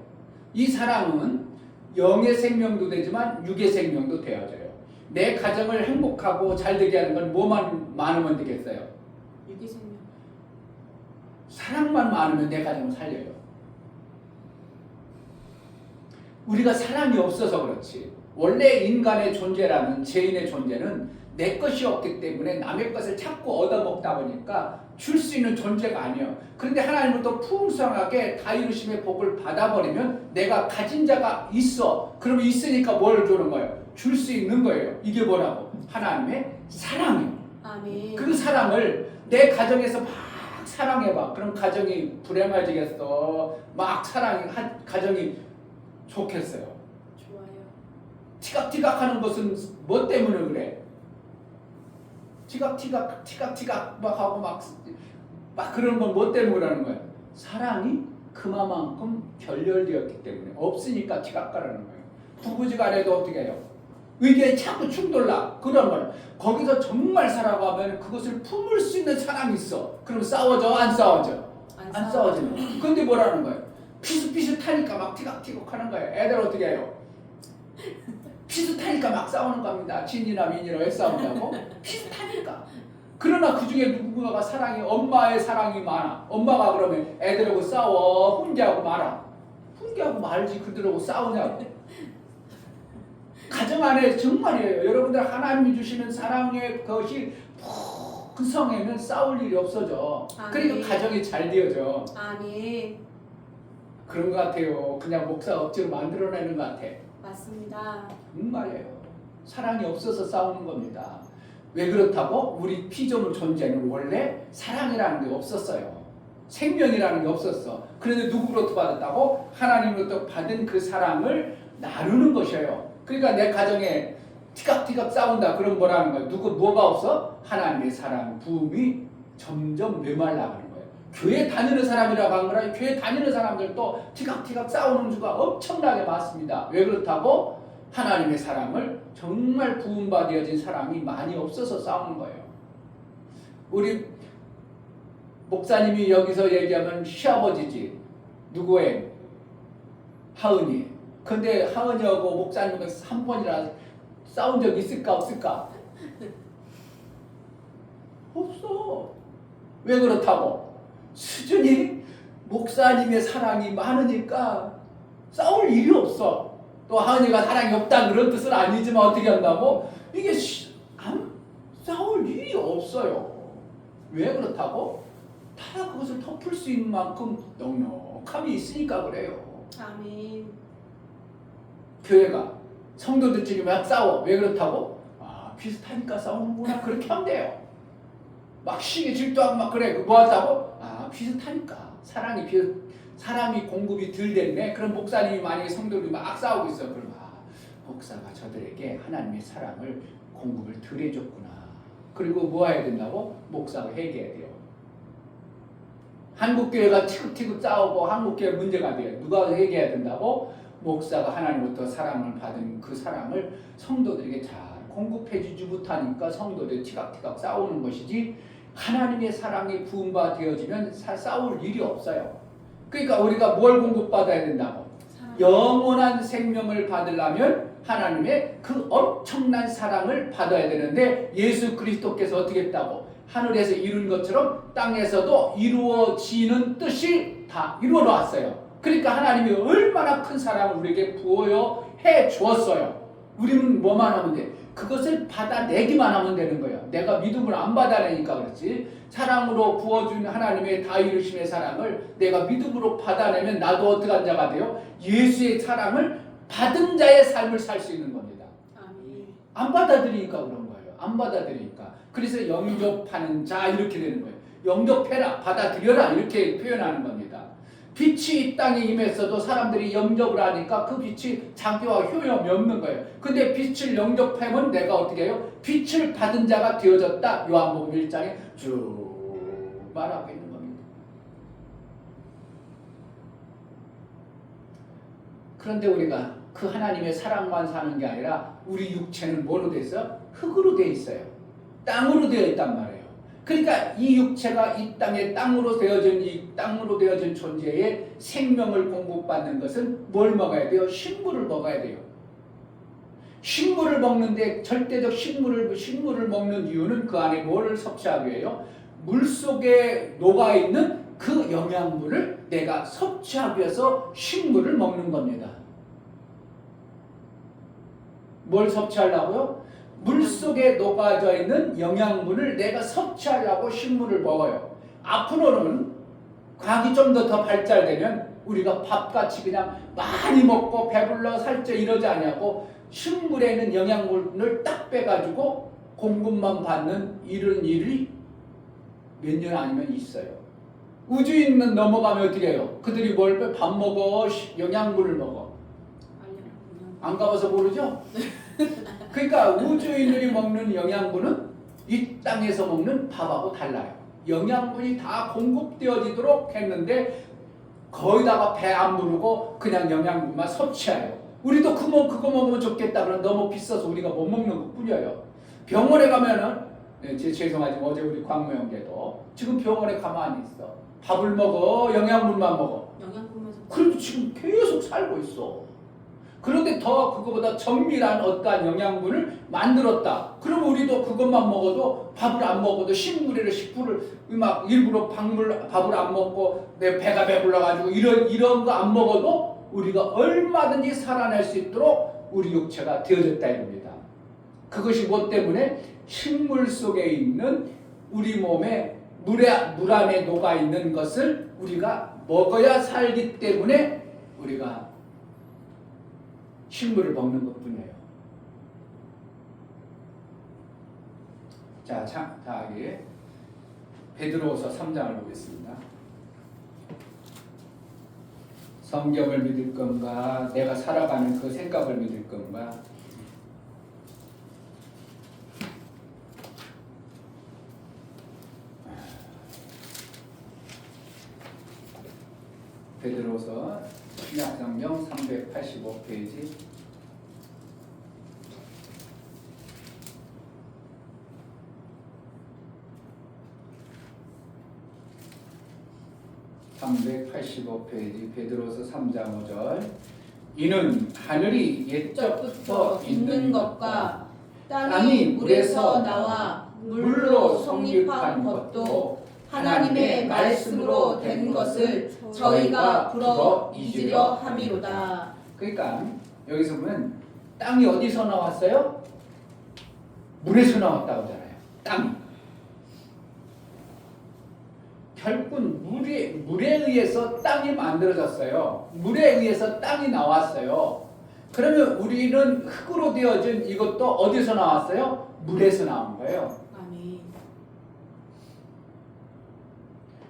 A: 이 사랑은 영의 생명도 되지만 육의 생명도 되어져요. 내 가정을 행복하고 잘 되게 하는 건 뭐만 많으면 되겠어요?
B: 육의 생명.
A: 사랑만 많으면 내 가정을 살려요. 우리가 사랑이 없어서 그렇지. 원래 인간의 존재라는 죄인의 존재는 내 것이 없기 때문에 남의 것을 자꾸 얻어먹다 보니까 줄 수 있는 존재가 아니에요. 그런데 하나님은 또 풍성하게 다 이루심의 복을 받아버리면 내가 가진 자가 있어. 그러면 있으니까 뭘 주는 거예요? 줄 수 있는 거예요. 이게 뭐라고? 하나님의 사랑이에요.
B: 아멘.
A: 그 사랑을 내 가정에서 막 사랑해봐. 그럼 가정이 불행해지겠어. 막 가정이 좋겠어요.
B: 좋아요.
A: 티각티각하는 것은 뭐 때문에 그래? 티각티각 막 하고 막 그러는 건 뭐 때문에 그러는 거야? 사랑이 그만큼 결렬되었기 때문에. 없으니까 티각가라는 거예요. 부부지간에도 어떻게 해요? 의견이 자꾸 충돌나. 그런 걸 거기서 정말 살아가면 그것을 품을 수 있는 사람이 있어. 그럼 싸워져? 안 싸워져? 안 싸워지는. 근데 뭐라는 거예요? 비슷비슷하니까 막 티각티각 하는 거예요. 애들 어떻게 해요? 비슷하니까 막 싸우는 겁니다. 진이나 민이나 왜 싸운다고? 비슷하니까. 그러나 그 중에 누군가가 엄마의 사랑이 많아. 엄마가 그러면 애들하고 싸워. 훈계하고 말아. 훈계하고 말지 그들하고 싸우냐고. 가정 안에 정말이에요. 여러분들 하나님이 주시는 사랑의 것이 풍성하면 싸울 일이 없어져. 그러니까 가정이 잘 되어져.
B: 아멘.
A: 그런 것 같아요. 그냥 목사 억지로 만들어내는 것 같아.
B: 맞습니다.
A: 정말이에요. 사랑이 없어서 싸우는 겁니다. 왜 그렇다고? 우리 피조물 존재는 원래 사랑이라는 게 없었어요. 생명이라는 게 없었어. 그런데 누구로부터 받았다고? 하나님으로부터 받은 그 사랑을 나누는 것이에요. 그러니까 내 가정에 티격티격 싸운다. 그럼 뭐라는 거예요? 뭐가 없어? 하나님의 사랑, 부음이 점점 메말라가는 거예요. 교회 다니는 사람이라고 한 거라 교회 다니는 사람들도 티격티격 싸우는 수가 엄청나게 많습니다. 왜 그렇다고? 하나님의 사랑을 정말 부음받아진 사람이 많이 없어서 싸우는 거예요. 우리 목사님이 여기서 얘기하면 시아버지지. 누구의? 하은이. 근데 하은이하고 목사님과 한 번이라 싸운 적 있을까 없을까? 없어. 왜 그렇다고? 수준이 목사님의 사랑이 많으니까 싸울 일이 없어. 또 하은이가 사랑이 없다 그런 뜻은 아니지만 어떻게 한다고? 이게 싸울 일이 없어요. 왜 그렇다고? 다 그것을 덮을 수 있는 만큼 넉넉함이 있으니까 그래요.
B: 아멘.
A: 교회가 성도들끼리 막 싸워. 왜 그렇다고? 비슷하니까 싸우는구나. 그렇게 하면 돼요. 막 시기 질투하고 막 그래. 뭐 한다고? 비슷하니까. 사람이 공급이 덜 됐네. 그럼 목사님이 만약에 성도들이 막 싸우고 있어. 그럼 목사가 저들에게 하나님의 사랑을 공급을 덜 해줬구나. 그리고 뭐 해야 된다고? 목사가 회개해야 돼요. 한국교회가 티격티격 싸우고 한국교회 문제가 돼요. 누가 회개해야 된다고? 목사가 하나님부터 사랑을 받은 그 사랑을 성도들에게 잘 공급해주지 못하니까 성도들이 티격티격 싸우는 것이지 하나님의 사랑이 부음바 되어지면 싸울 일이 없어요. 그러니까 우리가 뭘 공급받아야 된다고? 영원한 생명을 받으려면 하나님의 그 엄청난 사랑을 받아야 되는데 예수 그리스도께서 어떻게 했다고? 하늘에서 이룬 것처럼 땅에서도 이루어지는 뜻이 다 이루어 놨어요. 그러니까 하나님이 얼마나 큰 사랑을 우리에게 부어해 주었어요. 우리는 뭐만 하면 돼? 그것을 받아내기만 하면 되는 거예요. 내가 믿음을 안 받아내니까 그렇지. 사랑으로 부어준 하나님의 다 이루심의 사랑을 내가 믿음으로 받아내면 나도 어떻게 한 자가 돼요? 예수의 사랑을 받은 자의 삶을 살 수 있는 겁니다.
B: 아멘.
A: 안 받아들이니까 그런 거예요. 안 받아들이니까. 그래서 영접하는 자 이렇게 되는 거예요. 영접해라, 받아들여라 이렇게 표현하는 겁니다. 빛이 이 땅에 임했어도 사람들이 영접을 하니까 그 빛이 자기와 효용이 없는 거예요. 근데 빛을 영접하면 내가 어떻게 해요? 빛을 받은 자가 되어졌다. 요한복음 1장에 쭉 말하고 있는 겁니다. 그런데 우리가 그 하나님의 사랑만 사는 게 아니라 우리 육체는 뭐로 돼 있어요? 흙으로 돼 있어요. 땅으로 되어 있단 말이에요. 그러니까 이 육체가 이 땅에 땅으로 되어진 존재의 생명을 공급받는 것은 뭘 먹어야 돼요? 식물을 먹어야 돼요. 식물을 먹는데 절대적 식물을 먹는 이유는 그 안에 뭐를 섭취하기 위해요? 물 속에 녹아 있는 그 영양분을 내가 섭취하기 위해서 식물을 먹는 겁니다. 뭘 섭취하려고요? 물 속에 녹아져 있는 영양분을 내가 섭취하려고 식물을 먹어요. 앞으로는 과학이 좀 더 발달되면 우리가 밥같이 그냥 많이 먹고 배불러 살쪄 이러지 않냐고 식물에 있는 영양분을 딱 빼가지고 공급만 받는 이런 일이 몇 년 아니면 있어요. 우주인 넘어가면 어떻게 해요? 그들이 뭘 밥 먹어? 영양분을 먹어. 안 가봐서 모르죠? 그러니까 우주인들이 먹는 영양분은 이 땅에서 먹는 밥하고 달라요. 영양분이 다 공급되어지도록 했는데 거의다가 배 안 부르고 그냥 영양분만 섭취해요. 우리도 그거 먹으면 좋겠다. 그럼 너무 비싸서 우리가 못 먹는 것 뿐이에요. 병원에 가면은 죄송하지만 어제 우리 광모 형제도 지금 병원에 가만히 있어. 밥을 먹어? 영양분만 먹어?
B: 영양분만
A: 그래도 지금 계속 살고 있어. 그런데 더 그거보다 정밀한 어떠한 영양분을 만들었다. 그럼 우리도 그것만 먹어도 밥을 안 먹어도 식물을 막 일부러 밥을 안 먹고 내 배가 배불러가지고 이런 거 안 먹어도 우리가 얼마든지 살아낼 수 있도록 우리 육체가 되어졌다 이겁니다. 그것이 뭐 때문에? 식물 속에 있는 우리 몸에 물 안에 녹아 있는 것을 우리가 먹어야 살기 때문에 우리가 식물을 먹는 것뿐이에요. 자, 여기 베드로후서 3장을 보겠습니다. 성경을 믿을 건가, 내가 살아가는 그 생각을 믿을 건가. 베드로서 신약성경 385페이지. (385페이지) 베드로서 3장 5절. 이는 하늘이 옛적부터 있는 것과 땅이 물에서 나와 물로 성립한 것도 하나님의 말씀으로 된 것을 저희가 불어 잊으려 함이로다. 그러니까 여기서 보면 땅이 어디서 나왔어요? 물에서 나왔다고 하잖아요. 땅이. 결국 물에 의해서 땅이 만들어졌어요. 물에 의해서 땅이 나왔어요. 그러면 우리는 흙으로 되어진 이것도 어디서 나왔어요? 물에서 나온 거예요.
B: 아멘.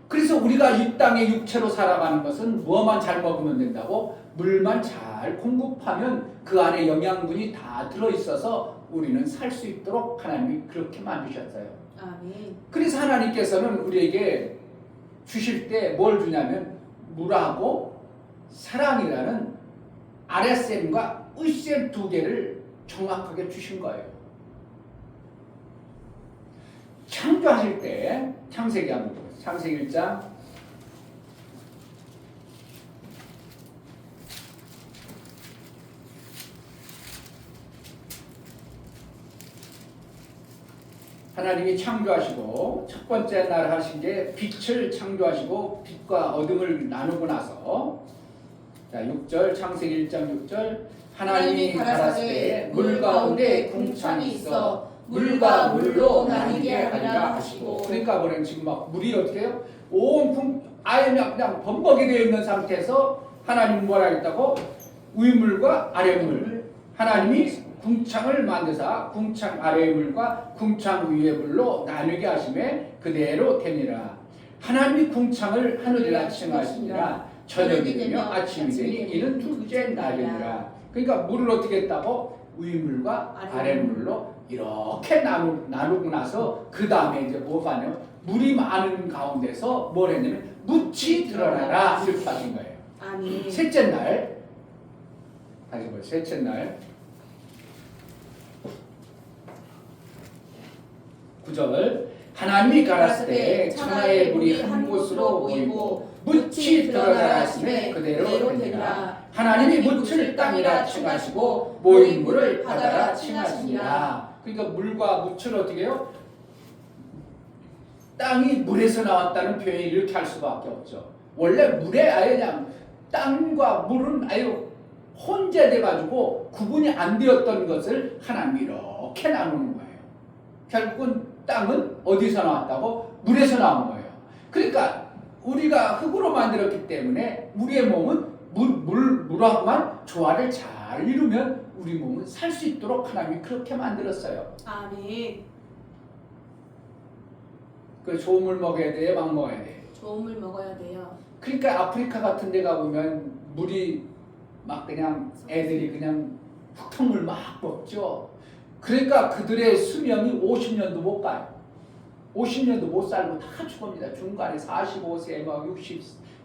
A: 그래서 우리가 이 땅에 육체로 살아가는 것은 무엇만 잘 먹으면 된다고? 물만 잘 공급하면 그 안에 영양분이 다 들어있어서 우리는 살 수 있도록 하나님이 그렇게 만드셨어요.
B: 아멘.
A: 그래서 하나님께서는 우리에게 주실 때 뭘 주냐면 물하고 사랑이라는 RSM과 의쌤 두 개를 정확하게 주신 거예요. 창조하실 때 창세기 한번 보세요. 창세기 1장 하나님이 창조하시고 첫 번째 날 하신 게 빛을 창조하시고 빛과 어둠을 나누고 나서 자 6절 창세기 1장 6절 하나님이 가라사대 물 가운데 궁창이 있어 물과 물로 나뉘게 하리라 하시고. 그러니까 뭐냐면 지금 막 물이 어떻게 해요? 온 아예 그냥 범벅이 되어 있는 상태에서 하나님 뭐라 했다고? 위물과 아랫물. 하나님이 궁창을 만드사 궁창 아래의 물과 궁창 위의 물로 나누게 하심에 그대로 되니라. 하나님이 궁창을 하늘이라 칭하시니라. 저녁이 되며 아침이 되니 이는 둘째 날이니라. 그러니까 물을 어떻게 했다고? 위물과 아랫물로 이렇게 나누고 나서 그 다음에 이제 뭐가 아니에요? 물이 많은 가운데서 뭘 했냐면 묻이 드러나라 이렇게 하신 거예요.
B: 아멘.
A: 셋째 날 다시 보세요. 셋째 날 9절 하나님이 가라사대 천하의 물이 한 곳으로 모이고 묻이 드러나라 하심에 그대로 되니라. 하나님이 묻을 땅이라 칭하시고 모인 물을 바다라 칭하시니라. 그러니까 물과 묻을 어떻게 해요? 땅이 물에서 나왔다는 표현이 이렇게 할 수밖에 없죠. 원래 물에 아예 그냥 땅과 물은 아예 혼재돼 가지고 구분이 안 되었던 것을 하나님이 이렇게 나누는 거예요. 결국은 땅은 어디서 나왔다고? 물에서 나온 거예요. 그러니까 우리가 흙으로 만들었기 때문에 우리의 몸은 물하고만 조화를 잘 이루면 우리 몸은 살 수 있도록 하나님이 그렇게 만들었어요.
B: 아멘.
A: 그 좋은 물 먹어야 돼요? 막 먹어야 돼요?
B: 좋은 물 먹어야 돼요.
A: 그러니까 아프리카 같은 데 가보면 물이 막 그냥 애들이 그냥 흙탕물 막 먹죠. 그러니까 그들의 수명이 50년도 못 가요. 50년도 못 살고 다 죽습니다. 중간에 45세, 막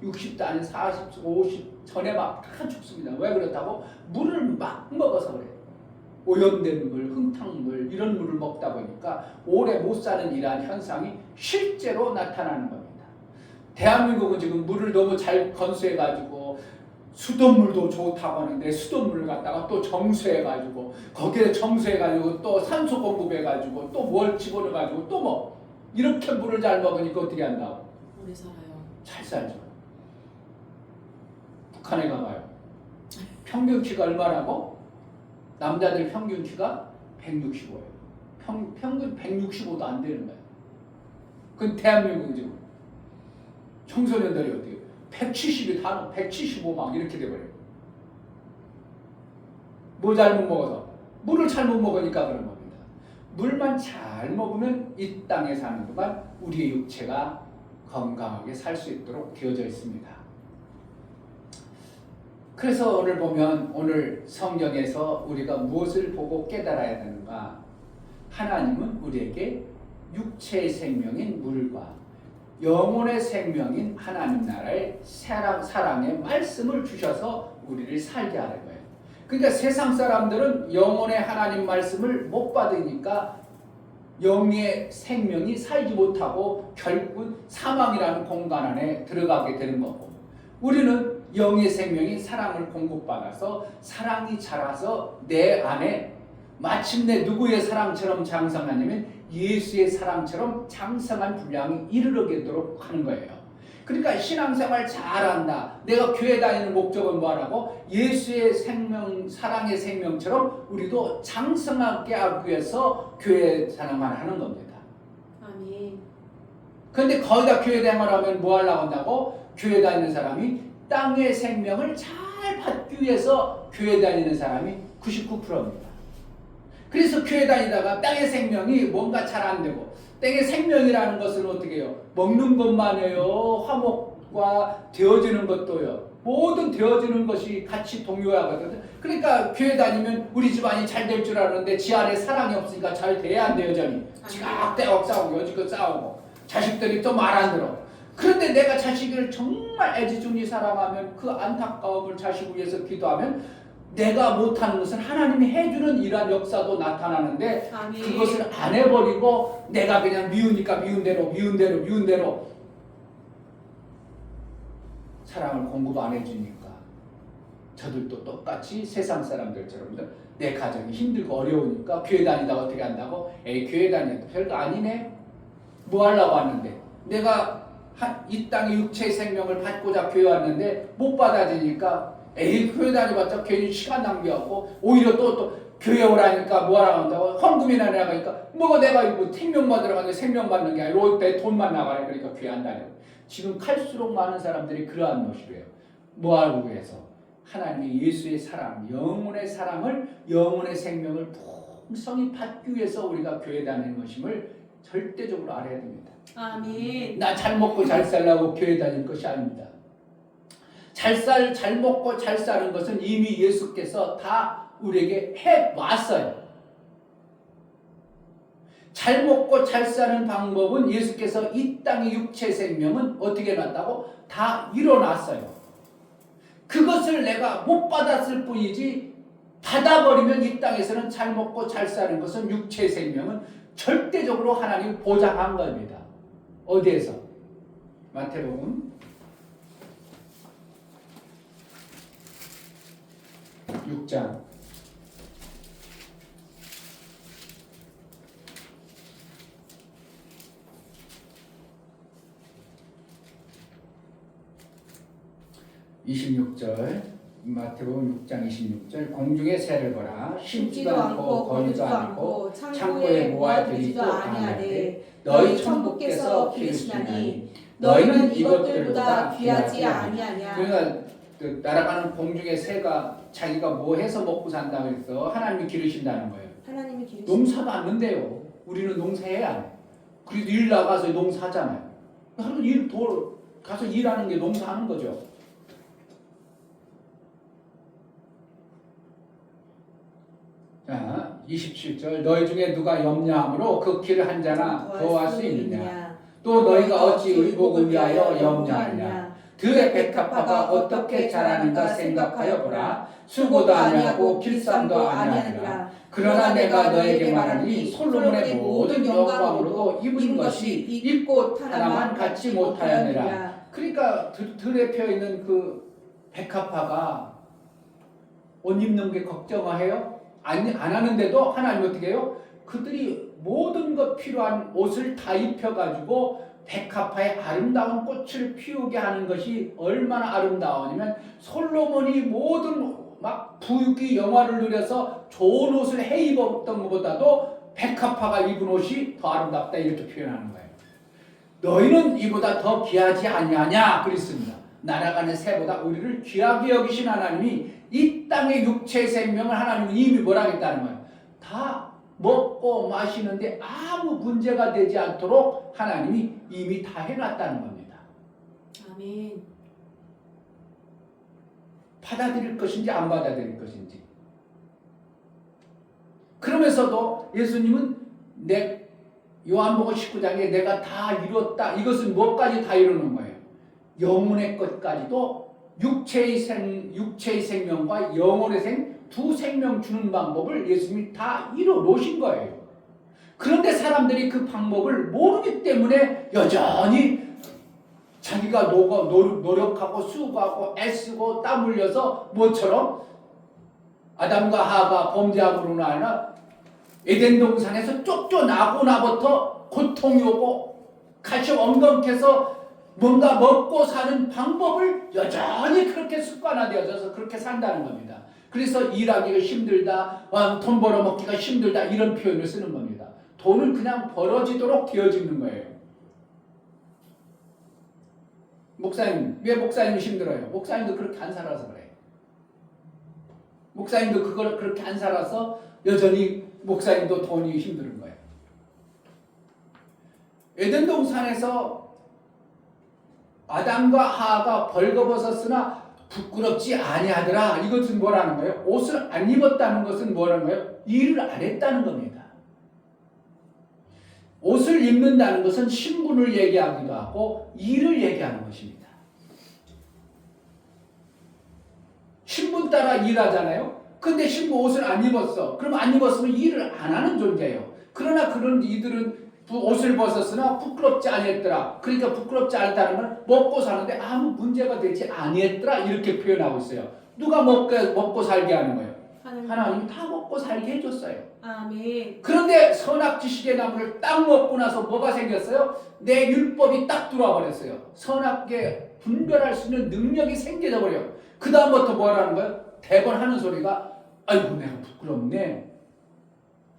A: 60도 아닌 40, 50 전에 막 다 죽습니다. 왜 그렇다고? 물을 막 먹어서 그래요. 오염된 물, 흥탕물 이런 물을 먹다 보니까 오래 못 사는 이러한 현상이 실제로 나타나는 겁니다. 대한민국은 지금 물을 너무 잘 건수해가지고 수돗물도 좋다고 하는데 수돗물을 갖다가 또 정수해가지고 거기에 정수해가지고 또 산소 공급해가지고 또 뭘 집어넣어가지고 또 뭐 이렇게 물을 잘 먹으니까 어떻게 한다고?
B: 오래 살아요.
A: 잘 살죠. 북한에 가봐요. 평균 키가 얼마라고? 남자들 평균 키가 165예요. 평균 165도 안 되는 거예요. 그건 대한민국은 지금 청소년들이 어떻게 170이 다 175 막 이렇게 돼버려요. 뭐 잘못 먹어서? 물을 잘못 먹으니까 그런 겁니다. 물만 잘 먹으면 이 땅에 사는 동안 우리의 육체가 건강하게 살 수 있도록 되어져 있습니다. 그래서 오늘 보면 오늘 성경에서 우리가 무엇을 보고 깨달아야 되는가? 하나님은 우리에게 육체의 생명인 물과 영혼의 생명인 하나님 나라의 사랑의 말씀을 주셔서 우리를 살게 하는 거예요. 그러니까 세상 사람들은 영혼의 하나님 말씀을 못 받으니까 영의 생명이 살지 못하고 결국은 사망이라는 공간 안에 들어가게 되는 거고, 우리는 영의 생명이 사랑을 공급받아서 사랑이 자라서 내 안에 마침내 누구의 사랑처럼 장성하냐면 예수의 사랑처럼 장성한 분량이 이르르게도록 하는 거예요. 그러니까 신앙생활 잘한다. 내가 교회 다니는 목적은 뭐라고? 예수의 생명, 사랑의 생명처럼 우리도 장성하게 하기 위해서 교회 생활을 하는 겁니다.
B: 아멘.
A: 그런데 거기다 교회 생활하면 뭐 하려고 한다고? 교회 다니는 사람이 땅의 생명을 잘 받기 위해서 교회 다니는 사람이 99%입니다. 그래서 교회 다니다가 땅의 생명이 뭔가 잘 안 되고, 땅의 생명이라는 것은 어떻게 해요? 먹는 것만이에요. 화목과 되어지는 것도요. 모든 되어지는 것이 같이 동요하거든요. 그러니까 교회 다니면 우리 집안이 잘 될 줄 아는데 지 안에 사랑이 없으니까 잘 돼야 안 돼요. 여전히 지각대각 싸우고 여지껏 싸우고 자식들이 또 말 안 들어. 그런데 내가 자식을 정말 애지중지 사랑하면 그 안타까움을 자식을 위해서 기도하면 내가 못하는 것은 하나님이 해주는 이러한 역사도 나타나는데,
B: 아멘.
A: 그것을 안 해버리고 내가 그냥 미우니까 미운 대로 사랑을 공급 안 해주니까 저들도 똑같이 세상 사람들처럼 내 가정이 힘들고 어려우니까 교회 다니다가 어떻게 한다고? 에이, 교회 다니도 별거 아니네. 뭐 하려고 왔는데, 내가 이 땅의 육체의 생명을 받고자 교회 왔는데 못 받아지니까 에이, 교회 다녀봤자 괜히 시간 낭비하고 오히려 또 교회 오라니까 뭐하라고 한다고? 헌금이나 내라니까 뭐가 내가 뭐 생명 받으러 가는데 생명 받는 게 아니라 내 돈만 나가래. 그러니까 교회 안 다녀. 지금 갈수록 많은 사람들이 그러한 모습이에요. 뭐하고 위해서? 하나님의 예수의 사랑, 영혼의 사랑을, 영혼의 생명을 풍성히 받기 위해서 우리가 교회 다니는 것임을 절대적으로 알아야 됩니다.
B: 아멘.
A: 나 잘 먹고 잘 살라고 교회 다닐 것이 아닙니다. 잘 먹고 잘 사는 것은 이미 예수께서 다 우리에게 해왔어요. 잘 먹고 잘 사는 방법은 예수께서 이 땅의 육체 생명은 어떻게 해놨다고? 다 이뤄놨어요. 그것을 내가 못 받았을 뿐이지, 받아버리면 이 땅에서는 잘 먹고 잘 사는 것은 육체 생명은 절대적으로 하나님이 보장한 겁니다. 어디에서? 마태복음 6장 26절, 마태복음 6장 26절, 공중의 새를 보라. 심지도 않고 거두지도 않고 창고에 모아두지도 아니하되 너희 천부께서 기르시나니 너희는 이것들보다 귀하지 아니하냐. 그러니까 그 날아가는 공중의 새가 자기가 뭐 해서 먹고 산다고 해서 하나님이 기르신다는 거예요.
B: 하나님이 기르시.
A: 농사도 안 는데요. 우리는 농사해야 안 해. 그래도 일 나가서 농사하잖아요. 하루 일 가서 일하는 게 농사하는 거죠. 자, 27절, 너희 중에 누가 염려함으로 그 길을 한 자나 더할 수 있느냐? 또 너희가 어찌 의복을 위하여 염려하느냐? 들의 백합화가 어떻게 자라는가 생각하여 보라. 수고도 아니하고 길쌈도 아니하니라. 그러나 내가 너에게 말하니 솔로몬의 모든 영광으로도 입은 것이 이 꽃 하나만 갖지 못하였느라. 그러니까 들에 펴 있는 그 백합화가 옷 입는 게 걱정해요? 안 하는데도 하나님 어떻게 해요? 그들이 모든 것 필요한 옷을 다 입혀가지고 백합화의 아름다운 꽃을 피우게 하는 것이 얼마나 아름다우냐면, 솔로몬이 모든 막 부귀 영화를 누려서 좋은 옷을 해 입었던 것보다도 백합화가 입은 옷이 더 아름답다 이렇게 표현하는 거예요. 너희는 이보다 더 귀하지 아니하냐 그랬습니다. 날아가는 새보다 우리를 귀하게 여기신 하나님이 이 땅의 육체의 생명을 하나님은 이미 뭐라 하겠다는 거예요. 다 먹고 마시는데 아무 문제가 되지 않도록 하나님이 이미 다 해놨다는 겁니다.
B: 아멘.
A: 받아들일 것인지 안 받아들일 것인지. 그러면서도 예수님은 요한복음 19장에 내가 다 이뤘다. 이것은 뭐까지 다 이루는 거예요? 영혼의 것까지도 육체의 생명과 영혼의 두 생명 주는 방법을 예수님이 다 이뤄 놓으신 거예요. 그런데 사람들이 그 방법을 모르기 때문에 여전히 자기가 노력하고 수고하고 애쓰고 땀 흘려서 뭐처럼 아담과 하와가 범죄함으로 인하여 에덴 동산에서 쫓겨나고 나부터 고통이 오고 같이 엉겅해서 뭔가 먹고 사는 방법을 여전히 그렇게 습관화되어져서 그렇게 산다는 겁니다. 그래서 일하기가 힘들다, 돈 벌어먹기가 힘들다 이런 표현을 쓰는 겁니다. 돈은 그냥 벌어지도록 되어지는 거예요. 목사님, 왜 목사님이 힘들어요? 목사님도 그렇게 안 살아서 그래요. 목사님도 그걸 그렇게 안 살아서 여전히 목사님도 돈이 힘든 거예요. 에덴 동산에서 아담과 하와가 벌거벗었으나 부끄럽지 아니하더라. 이것은 뭐라는 거예요? 옷을 안 입었다는 것은 뭐라는 거예요? 일을 안 했다는 겁니다. 옷을 입는다는 것은 신분을 얘기하기도 하고 일을 얘기하는 것입니다. 신분 따라 일하잖아요. 근데 신분 옷을 안 입었어. 그럼 안 입었으면 일을 안 하는 존재예요. 그러나 그런 이들은 옷을 벗었으나 부끄럽지 아니했더라. 그러니까 부끄럽지 않다는 건 먹고 사는데 아무 문제가 되지 아니했더라 이렇게 표현하고 있어요. 누가 먹고 살게 하는 거예요? 하나님이 다 먹고 살게 해줬어요.
B: 아멘.
A: 그런데 선악지식의 나무를 딱 먹고 나서 뭐가 생겼어요? 내 율법이 딱 들어와 버렸어요. 선악계 분별할 수 있는 능력이 생겨져 버려요. 그 다음부터 뭐라는 거예요? 대번 하는 소리가 아이고 내가 부끄럽네.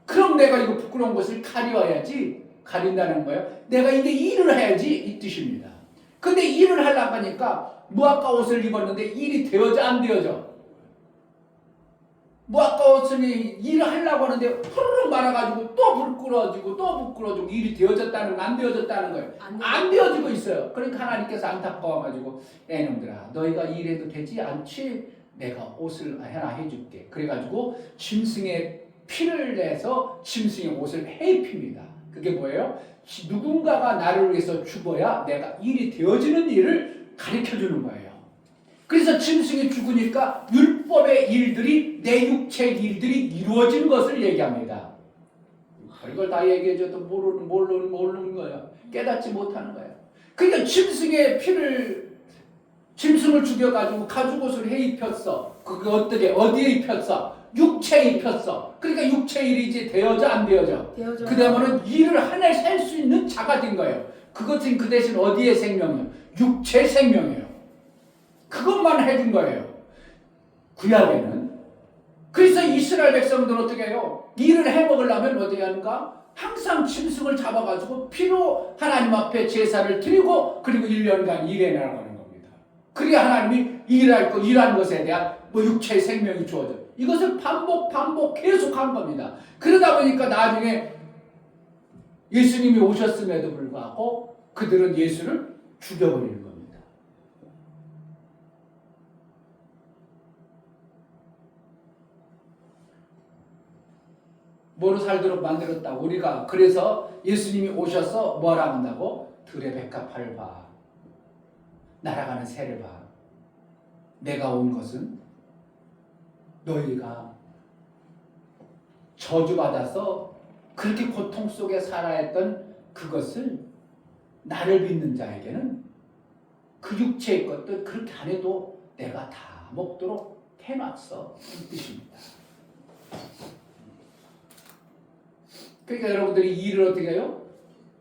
A: 그럼 내가 이거 부끄러운 것을 가려야지. 가린다는 거예요. 내가 이제 일을 해야지 이 뜻입니다. 근데 일을 하려고 하니까 무화과 옷을 입었는데 일이 되어져 안 되어져? 무화과 옷을 일을 하려고 하는데 후루룩 말아가지고 또 부끄러워지고 또 부끄러워지고 일이 되어졌다는 안 되어졌다는 거예요. 안 되어지고 있어요. 그러니까 하나님께서 안타까워가지고 애놈들아 너희가 일해도 되지 않지? 내가 옷을 하나 해줄게. 그래가지고 짐승의 피를 내서 짐승의 옷을 해입힙니다. 그게 뭐예요? 누군가가 나를 위해서 죽어야 내가 일이 되어지는 일을 가르쳐주는 거예요. 그래서 짐승이 죽으니까 율법의 일들이 내 육체의 일들이 이루어진 것을 얘기합니다. 이걸 다 얘기해줘도 모르는 거예요. 깨닫지 못하는 거예요. 그러니까 짐승을 죽여가지고 가죽옷을 해 입혔어. 그게 어디에 입혔어? 육체에 입혔어. 그러니까 육체 일이 이제 되어져 안 되어져? 그 다음에는 일을 하나 살 수 있는 자가 된 거예요. 그것은 그 대신 어디의 생명이에요? 육체 생명이에요. 그것만 해준 거예요. 구약에는. 그래서 이스라엘 백성들은 어떻게 해요? 일을 해먹으려면 어떻게 하는가? 항상 짐승을 잡아가지고 피로 하나님 앞에 제사를 드리고 그리고 1년간 일해 나가는 겁니다. 그래야 하나님이 일한 것에 대한 육체의 생명이 주어져요. 이것을 반복 계속 한 겁니다. 그러다 보니까 나중에 예수님이 오셨음에도 불구하고 그들은 예수를 죽여버리는 겁니다. 뭐로 살도록 만들었다. 우리가 그래서 예수님이 오셔서 뭐라 한다고? 들의 백합화를 봐. 날아가는 새를 봐. 내가 온 것은 너희가 저주받아서 그렇게 고통 속에 살아야 했던 그것을 나를 믿는 자에게는 그 육체의 것도 그렇게 안 해도 내가 다 먹도록 해놨어. 이 뜻입니다. 그러니까 여러분들이 일을 어떻게 해요?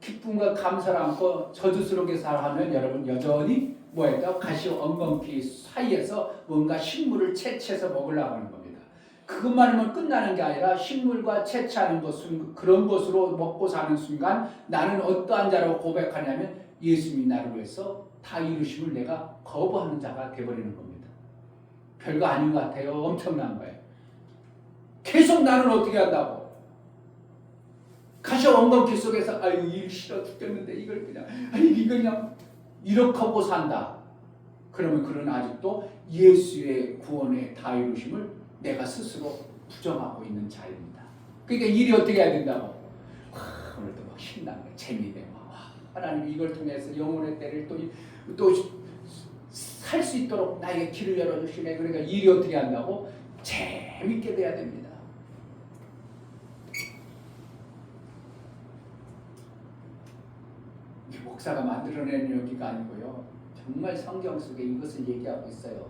A: 기쁨과 감사를 안고 저주스럽게 살아가면 여러분 여전히 뭐예요? 가시 엉겅퀴 사이에서 뭔가 식물을 채취해서 먹으려고 하는 겁니다. 그것만 하면 끝나는 게 아니라 식물과 채취하는 것은 그런 것으로 먹고 사는 순간 나는 어떠한 자라고 고백하냐면 예수님이 나를 위해서 다 이루심을 내가 거부하는 자가 되어버리는 겁니다. 별거 아닌 것 같아요. 엄청난 거예요. 계속 나는 어떻게 한다고? 가시 엉겅퀴 속에서 아유 일 싫어 죽겠는데 이걸 그냥 이걸 그냥 이렇게 하고 산다. 그러면 그는 아직도 예수의 구원의 다 이루심을 내가 스스로 부정하고 있는 자입니다. 그러니까 일이 어떻게 해야 된다고? 오늘도 막 신나는 거야. 재미있네. 하나님 이걸 통해서 영혼의 때를 또 살 수 있도록 나에게 길을 열어주시네. 그러니까 일이 어떻게 한다고? 재밌게 돼야 됩니다. 목사가 만들어낸 여기가 아니고요. 정말 성경 속에 이것을 얘기하고 있어요.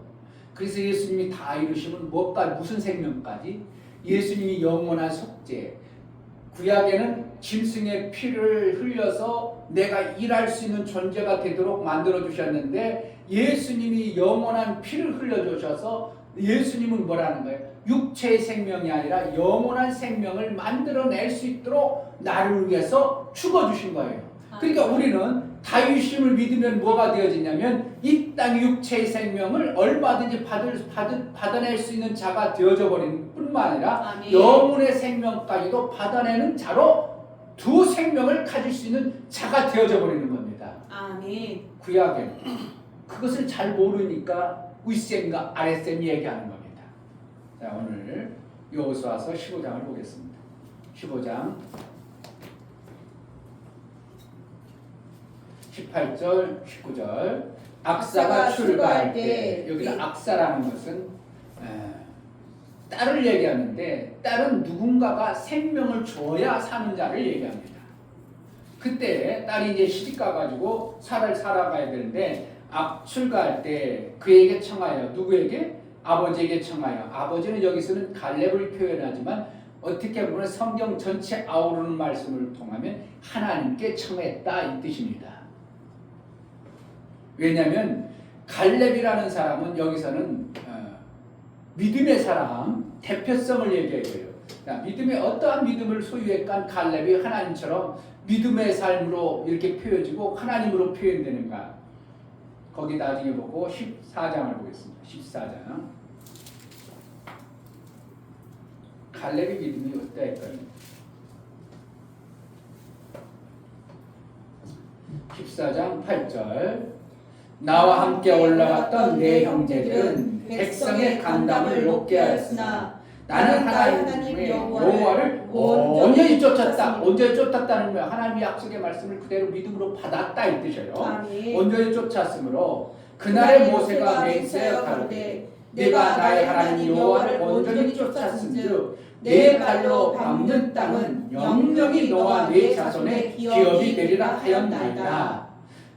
A: 그래서 예수님이 다 이루시면 무슨 생명까지? 예수님이 영원한 속죄. 구약에는 짐승의 피를 흘려서 내가 일할 수 있는 존재가 되도록 만들어 주셨는데 예수님이 영원한 피를 흘려주셔서 예수님은 뭐라는 거예요? 육체의 생명이 아니라 영원한 생명을 만들어낼 수 있도록 나를 위해서 죽어주신 거예요. 그러니까 우리는 다윗심을 믿으면 뭐가 되어지냐면 이 땅 육체의 생명을 얼마든지 받아낼 수 있는 자가 되어져 버린 뿐만 아니라
B: 아멘.
A: 영혼의 생명까지도 받아내는 자로 두 생명을 가질 수 있는 자가 되어져 버리는 겁니다.
B: 아멘.
A: 구약에는 그것을 잘 모르니까 윗셈과 아랫셈 얘기하는 겁니다. 자, 오늘 여호수아서 15장을 보겠습니다. 15장 18절, 19절. 악사가 출가할 때, 여기는 악사라는 것은 딸을 얘기하는데 딸은 누군가가 생명을 줘야 사는 자를 얘기합니다. 그때 딸이 이제 시집가가지고 살아가야 되는데 출가할 때 그에게 청하여 누구에게? 아버지에게 청하여. 아버지는 여기서는 갈렙을 표현하지만 어떻게 보면 성경 전체 아우르는 말씀을 통하면 하나님께 청했다 이 뜻입니다. 왜냐하면 갈렙이라는 사람은 여기서는 믿음의 사람, 대표성을 얘기해요. 믿음의 어떠한 믿음을 소유했건 갈렙이 하나님처럼 믿음의 삶으로 이렇게 표현지고 하나님으로 표현되는가. 거기 나중에 보고 14장을 보겠습니다. 14장. 갈렙의 믿음이 어떠했거든요. 14장 8절. 나와 함께 올라갔던 내 형제들은 백성의 간담을 높게 하였으나 나는 하나님의 여호와를 온전히 쫓았다. 온전히 쫓았다는 건 하나님의 약속의 말씀을 그대로 믿음으로 받았다 이 뜻이에요. 온전히 쫓았으므로 그날의 모세가 맹세하여 가로되 내가 나의 하나님 여호와를 온전히 쫓았은즉 내 발로 밟는 땅은 영영이 너와 네 자손의 기업이 되리라 하였나이다.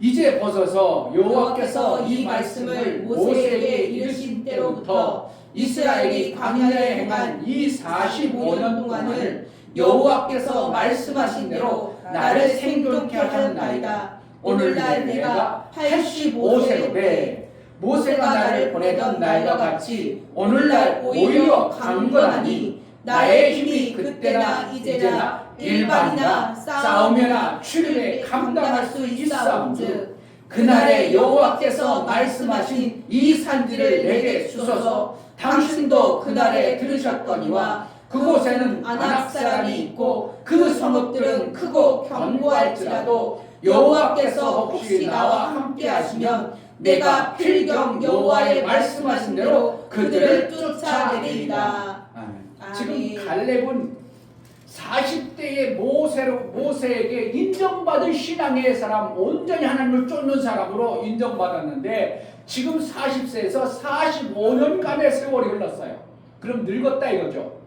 A: 이제 벗어서 여호와께서 이 말씀을 모세에게 이르신 때로부터 이스라엘이 광야에 행한 이 45년 동안을 여호와께서 말씀하신 대로 나를 생존케 하셨나이다. 오늘날 내가 85세로되 모세가 나를 보내던 날과 같이 오늘날 오히려 강건하니 나의 힘이 그때나 이제나 일반이나 싸움이나 출입에 감당할 수 있사온즉 그날에 여호와께서 말씀하신 이 산지를 내게 주소서. 당신도 그날에 들으셨거니와 그곳에는 아낙 사람이 있고 그 성읍들은 크고 견고할지라도 여호와께서 혹시 나와 함께 하시면 내가 필경 여호와의 말씀하신 대로 그들을 쫓아내리이다. 지금 갈렙은 40대의 모세에게 인정받은 신앙의 사람, 온전히 하나님을 쫓는 사람으로 인정받았는데 지금 40세에서 45년간의 세월이 흘렀어요. 그럼 늙었다 이거죠.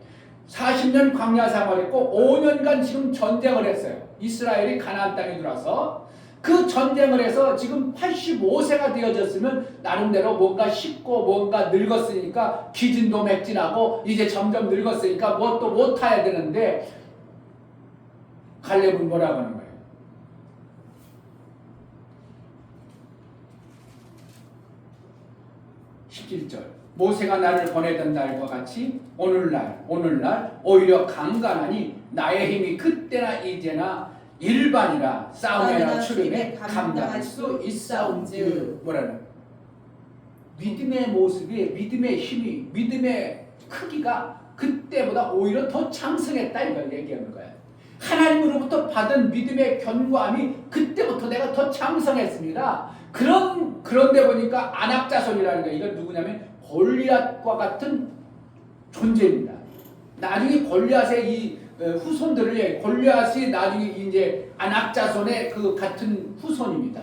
A: 40년 광야 생활했고 5년간 지금 전쟁을 했어요. 이스라엘이 가나안 땅에 들어와서 그 전쟁을 해서 지금 85세가 되어졌으면 나름대로 뭔가 쉽고 뭔가 늙었으니까 기진도 맥진하고 이제 점점 늙었으니까 뭐 또 못해야 되는데 갈렙은 뭐라고 하는 거예요? 17절 모세가 나를 보내던 날과 같이 오늘날 오히려 강간하니 나의 힘이 그때나 이제나 일반이라 싸움이나 추름에 감당할 수 있사온즉. 뭐라는 믿음의 모습이 믿음의 힘이 믿음의 크기가 그때보다 오히려 더 장성했다 이걸 얘기하는 거야. 하나님으로부터 받은 믿음의 견고함이 그때부터 내가 더 장성했습니다. 그런데 보니까 안악자손이라는 게 이건 누구냐면 골리앗과 같은 존재입니다. 나중에 골리앗의 이 후손들을 골리앗이 나중에 이제 안악자손의 그 같은 후손입니다.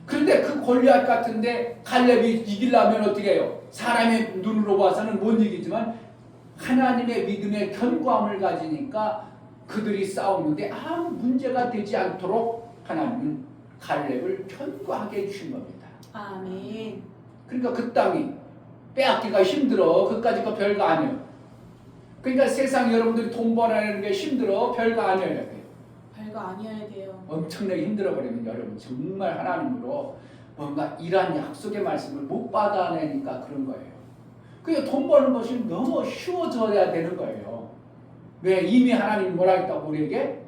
A: 그런데 그 골리앗 같은데 갈렙이 이기려면 어떻게 해요? 사람의 눈으로 봐서는 못 이기지만 하나님의 믿음의 견고함을 가지니까 그들이 싸우는데 아무 문제가 되지 않도록 하나님은 갈렙을 견고하게 해주신 겁니다.
B: 아멘.
A: 그러니까 그 땅이 빼앗기가 힘들어. 그까짓 거 별거 아니에요. 그러니까 세상 여러분들이 돈 벌어내는 게 힘들어. 별거 아니에요.
B: 별거 아니어야 돼요.
A: 엄청나게 힘들어 버리면 여러분 정말 하나님으로 뭔가 이러한 약속의 말씀을 못 받아내니까 그런 거예요. 그러니까 돈 버는 것이 너무 쉬워져야 되는 거예요. 왜? 이미 하나님 뭐라 했다고 우리에게?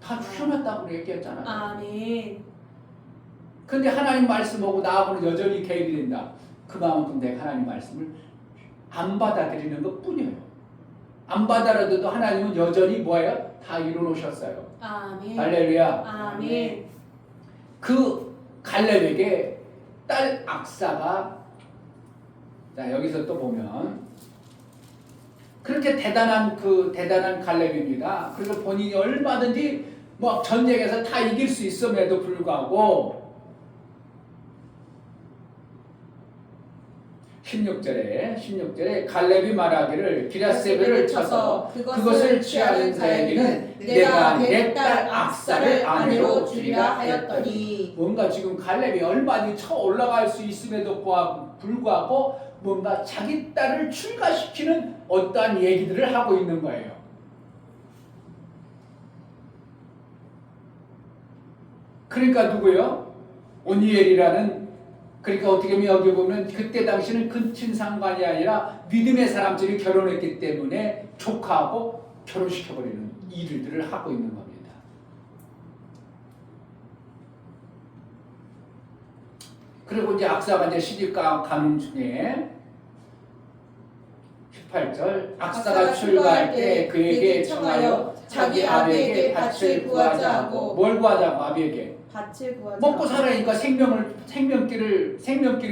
A: 다 주셔놨다고 얘기했잖아요.
B: 아멘.
A: 근데 하나님 말씀하고 나하고는 여전히 개입이 된다. 그만큼 내가 하나님 말씀을 안 받아들이는 것 뿐이에요. 안 받아들여도 하나님은 여전히 뭐예요? 다 이루어놓으셨어요.
B: 아멘.
A: 할렐루야.
B: 아멘.
A: 그 갈렙에게 딸 악사가 자 여기서 또 보면 그렇게 대단한 갈렙입니다. 그리고 본인이 얼마든지 뭐 전쟁에서 다 이길 수 있음에도 불구하고 16절에 갈렙이 말하기를 기랴세벨을 쳐서 그것을 취하는 자에게는 내가 내 딸 악사를 아내로 주리라 하였더니 뭔가 지금 갈렙이 얼마든지 쳐 올라갈 수 있음에도 불구하고 뭔가 자기 딸을 출가시키는 어떠한 얘기들을 하고 있는 거예요. 그러니까 누구요? 오니엘이라는 그러니까 어떻게 보면 여기 보면 그때 당시는 근친 상관이 아니라 믿음의 사람들이 결혼했기 때문에 조카하고 결혼시켜버리는 일들을 하고 있는 겁니다. 그리고 이제 악사가 이제 시집가 가는 중에 18절 악사가 출가할 때 그에게 청하여 자기 아비에게 밭을 구하자 하고 뭘 구하자고 아비에게
B: 밭을 구하자.
A: 먹고 살아니까 생명길이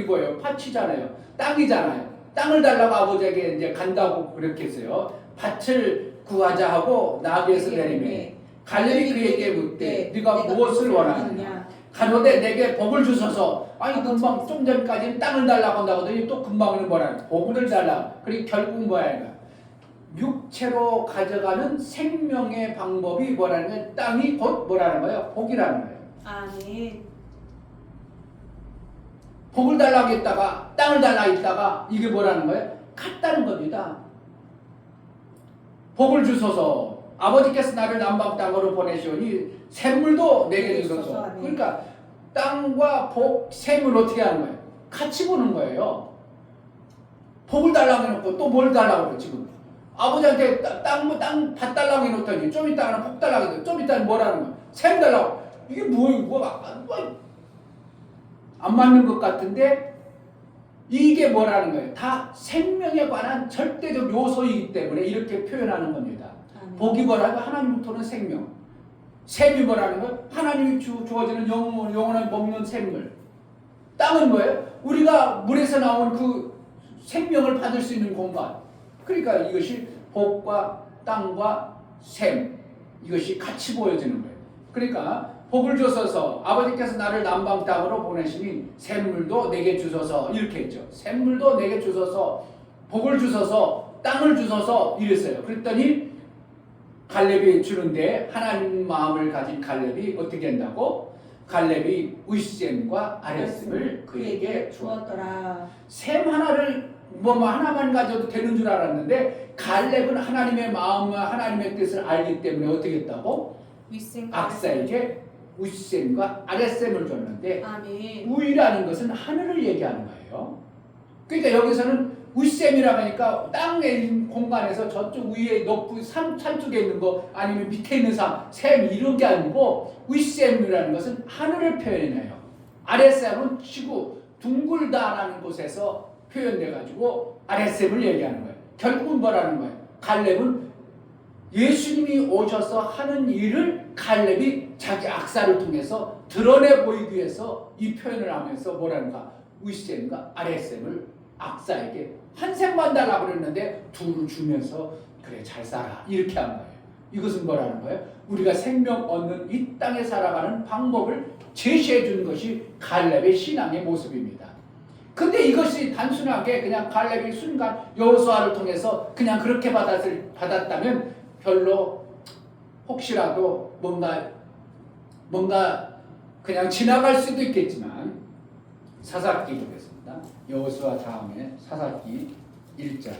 A: 뭐예요? 밭이잖아요. 땅이잖아요. 땅을 달라고 아버지에게 이제 간다고 그렇게 했어요. 밭을 구하자 하고 나귀에서 내리매 갈렙이 그에게 묻되 네가 무엇을 원하느냐 가로되 내게 복을 주소서. 아니 금방 좀 전까지는 땅을 달라고 한다고 하더니 또 금방은 뭐라 복을 달라. 그리고 결국 뭐야 육체로 가져가는 생명의 방법이 뭐라는 거예요? 땅이 곧 뭐라는 거예요? 복이라는 거예요.
B: 아멘.
A: 복을 달라고 했다가 땅을 달라고 했다가 이게 뭐라는 거예요? 같다는 겁니다. 복을 주소서. 아버지께서 나를 남방 땅으로 보내시오니 샘물도 내게 주소서. 그러니까 땅과 복, 샘을 어떻게 하는 거예요? 같이 보는 거예요. 복을 달라고 해놓고 또 뭘 달라고 그래요 지금. 아버지한테 밭 달라고 해놓더니 좀 이따가는 복 달라고 해도 좀 이따는 뭐라는 거예요? 샘 달라고. 이게 안 맞는 것 같은데 이게 뭐라는 거예요? 다 생명에 관한 절대적 요소이기 때문에 이렇게 표현하는 겁니다. 복이 뭐라고? 하나님부터는 생명. 샘이 뭐라는 거예요? 하나님이 주어지는 영원한 먹는 샘물. 땅은 뭐예요? 우리가 물에서 나온 그 생명을 받을 수 있는 공간. 그러니까 이것이 복과 땅과 샘 이것이 같이 보여지는 거예요. 그러니까 복을 주소서. 아버지께서 나를 남방 땅으로 보내시니 샘물도 내게 주소서. 이렇게 했죠. 샘물도 내게 주소서. 복을 주소서. 땅을 주소서. 이랬어요. 그랬더니 갈렙이 주는데 하나님 마음을 가진 갈렙이 어떻게 한다고? 갈렙이 윗셈과 아랫셈을 그에게 주었더라. 셈 하나를 하나만 가져도 되는 줄 알았는데 갈렙은 하나님의 마음과 하나님의 뜻을 알기 때문에 어떻게 했다고? 악사에게 윗셈과 아랫셈을 줬는데
B: 아멘.
A: 위라는 것은 하늘을 얘기하는 거예요. 그러니까 여기서는 윗셈이라고 하니까 땅에 있는 공간에서 저쪽 위에 높은 산 쪽에 있는 거 아니면 밑에 있는 샘 이런 게 아니고 윗셈이라는 것은 하늘을 표현해요. 아랫셈은 지구 둥글다라는 곳에서 표현돼 가지고 아랫셈을 얘기하는 거예요. 결국은 뭐라는 거예요? 갈렙은 예수님이 오셔서 하는 일을 갈렙이 자기 악사를 통해서 드러내 보이기 위해서 이 표현을 하면서 뭐라는가? 윗셈과 아랫셈을 악사에게 한 셈만 달라고 그랬는데 둘을 주면서 그래 잘 살아 이렇게 한 거예요. 이것은 뭐라는 거예요? 우리가 생명 얻는 이 땅에 살아가는 방법을 제시해 주는 것이 갈렙의 신앙의 모습입니다. 근데 이것이 단순하게 그냥 갈렙이 순간 여호수아를 통해서 그냥 그렇게 받았다면 별로 혹시라도 뭔가 그냥 지나갈 수도 있겠지만 사사기 보겠습니다. 여호수아 다음에 사사기 1장.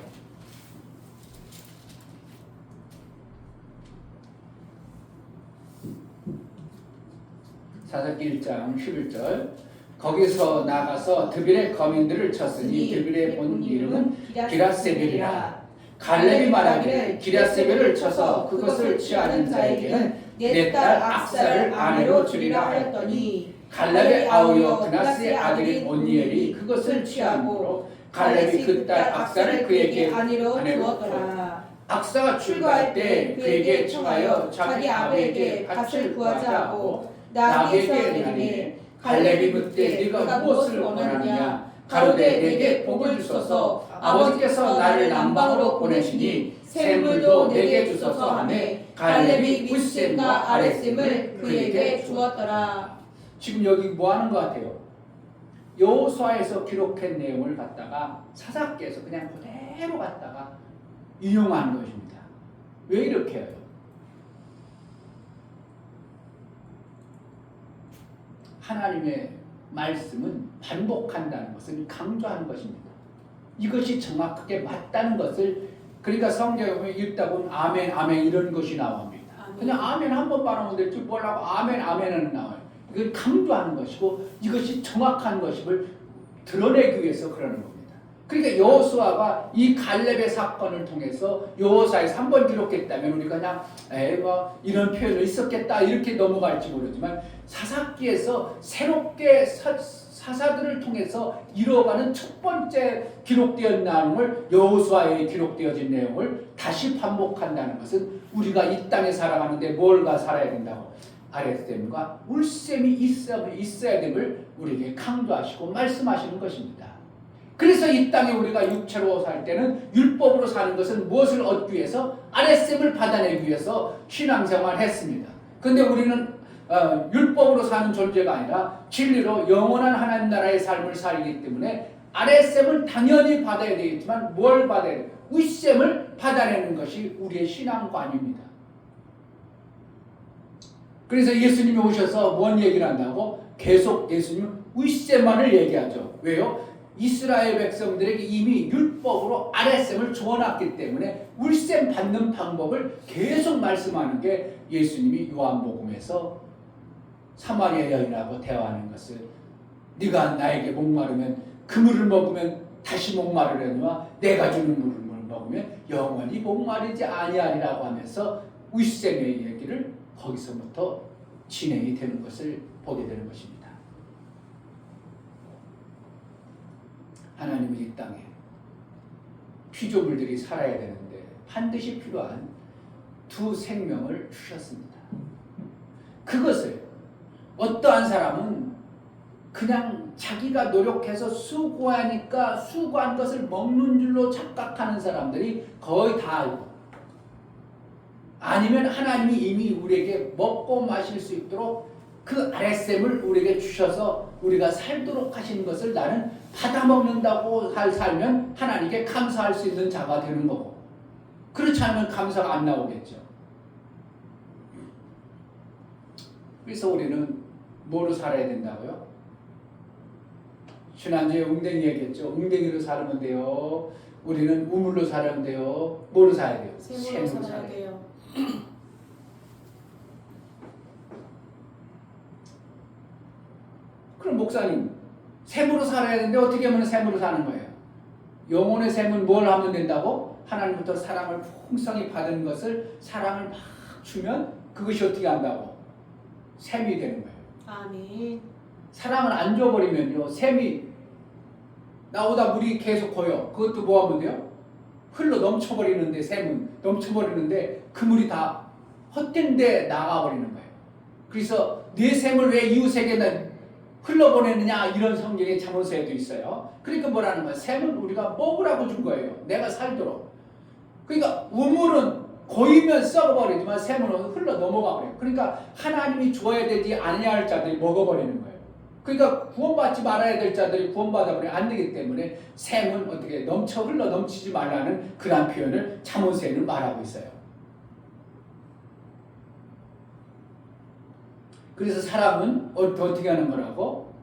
A: 사사기 1장 11절. 거기서 나가서 드빌의 거민들을 쳤으니 드빌의 본 이름은 기라세벨이라. 갈렙이 말하기를 기라세벨을 쳐서 그것을 취하는 자에게는 내 딸 악사를 아내로 주리라 하였더니 갈렙의 아우여 그나스의 아들인 온니엘이 그것을 취함으로 갈렙이 그 딸 악사를 그에게 아내로 주었더라. 악사가 출가할 때 그에게 청하여 자기 아버에게 밭을 구하자 하고 나귀에게 내리니 갈렙이 묻되 네가 무엇을 원하느냐 가로되 내게 복을 주소서 아버지께서 나를 남방으로 보내시니 샘물도 내게 주소서 하매 갈렙이 윗셈과 아랫셈을 그에게 주었더라. 지금 여기 뭐 하는 것 같아요? 여호수아에서 기록한 내용을 갖다가 사사기에서 그냥 그대로 갖다가 인용하는 것입니다. 왜 이렇게 해요? 하나님의 말씀은 반복한다는 것을 강조하는 것입니다. 이것이 정확하게 맞다는 것을 그러니까 성경에 읽다 보면 아멘 아멘 이런 것이 나옵니다. 그냥 아멘 한 번 말하면 될지 뭐라고 아멘 아멘은 나와요. 이걸 강조하는 것이고 이것이 정확한 것임을 드러내기 위해서 그러는 겁니다. 그러니까 여호수아가 이 갈렙의 사건을 통해서 여호수아에서 한 번 기록했다면 우리가 그냥 뭐 이런 표현이 있었겠다 이렇게 넘어갈지 모르지만 사사기에서 새롭게 사사들을 통해서 이루어가는 첫 번째 기록되었는 내용을 여호수아에 기록되어진 내용을 다시 반복한다는 것은 우리가 이 땅에 살아가는데 뭘가 살아야 된다고 아랫셈과 윗셈이 있어야 됨을 우리에게 강조하시고 말씀하시는 것입니다. 그래서 이 땅에 우리가 육체로 살 때는 율법으로 사는 것은 무엇을 얻기 위해서? 아랫셈을 받아내기 위해서 신앙생활을 했습니다. 그런데 우리는 율법으로 사는 존재가 아니라 진리로 영원한 하나님 나라의 삶을 살기 때문에 아랫셈을 당연히 받아야 되겠지만 뭘 받아야 돼요? 윗셈을 받아내는 것이 우리의 신앙관입니다. 그래서 예수님이 오셔서 뭔 얘기를 한다고? 계속 예수님은 윗셈만을 얘기하죠. 왜요? 이스라엘 백성들에게 이미 율법으로 아랫셈을 주어놨기 때문에 윗셈 받는 방법을 계속 말씀하는 게 예수님이 요한복음에서 사마리아 여인하고 대화하는 것을 네가 나에게 목마르면 그 물을 먹으면 다시 목마르려니와 내가 주는 물을 먹으면 영원히 목마르지 아니하리라고 하면서 윗셈의 얘기를 거기서부터 진행이 되는 것을 보게 되는 것입니다. 하나님은 이 땅에 피조물들이 살아야 되는데 반드시 필요한 두 생명을 주셨습니다. 그것을 어떠한 사람은 그냥 자기가 노력해서 수고하니까 수고한 것을 먹는 줄로 착각하는 사람들이 거의 다 알고 아니면 하나님이 이미 우리에게 먹고 마실 수 있도록 그 아랫셈을 우리에게 주셔서 우리가 살도록 하신 것을 나는 받아먹는다고 살면 하나님께 감사할 수 있는 자가 되는 거고 그렇지 않으면 감사가 안 나오겠죠. 그래서 우리는 뭐로 살아야 된다고요? 지난주에 웅댕이 얘기했죠. 웅댕이로 살면 돼요. 우리는 우물로 살면 돼요. 뭐로 살아야 돼요?
B: 샘으로 살아야 돼요.
A: 그럼 목사님 샘으로 살아야 되는데 어떻게 하면 샘으로 사는 거예요? 영혼의 샘은 뭘 하면 된다고? 하나님부터 사랑을 풍성히 받은 것을 사랑을 막 주면 그것이 어떻게 한다고? 샘이 되는 거예요.
B: 아멘.
A: 사랑을 안 줘버리면요, 샘이 나오다 물이 계속 고여. 그것도 뭐 하면 돼요? 흘러 넘쳐버리는데, 샘은 넘쳐버리는데 그 물이 다 헛된 데 나가버리는 거예요. 그래서 내 샘을 왜 이웃에게는 흘러보내느냐, 이런 성경의 잠언서에도 있어요. 그러니까 뭐라는 거예요? 샘은 우리가 먹으라고 준 거예요. 내가 살도록. 그러니까 우물은 고이면 썩어버리지만 샘은 흘러 넘어가 버려요. 그러니까 하나님이 줘야 되지 아니할 자들이 먹어버리는 거예요. 그러니까 구원받지 말아야 될 자들이 구원받아버리면 안 되기 때문에 샘은 어떻게 넘쳐 흘러 넘치지 말라는 그런 표현을 잠언서에는 말하고 있어요. 그래서 사람은 어떻게 하는 거라고?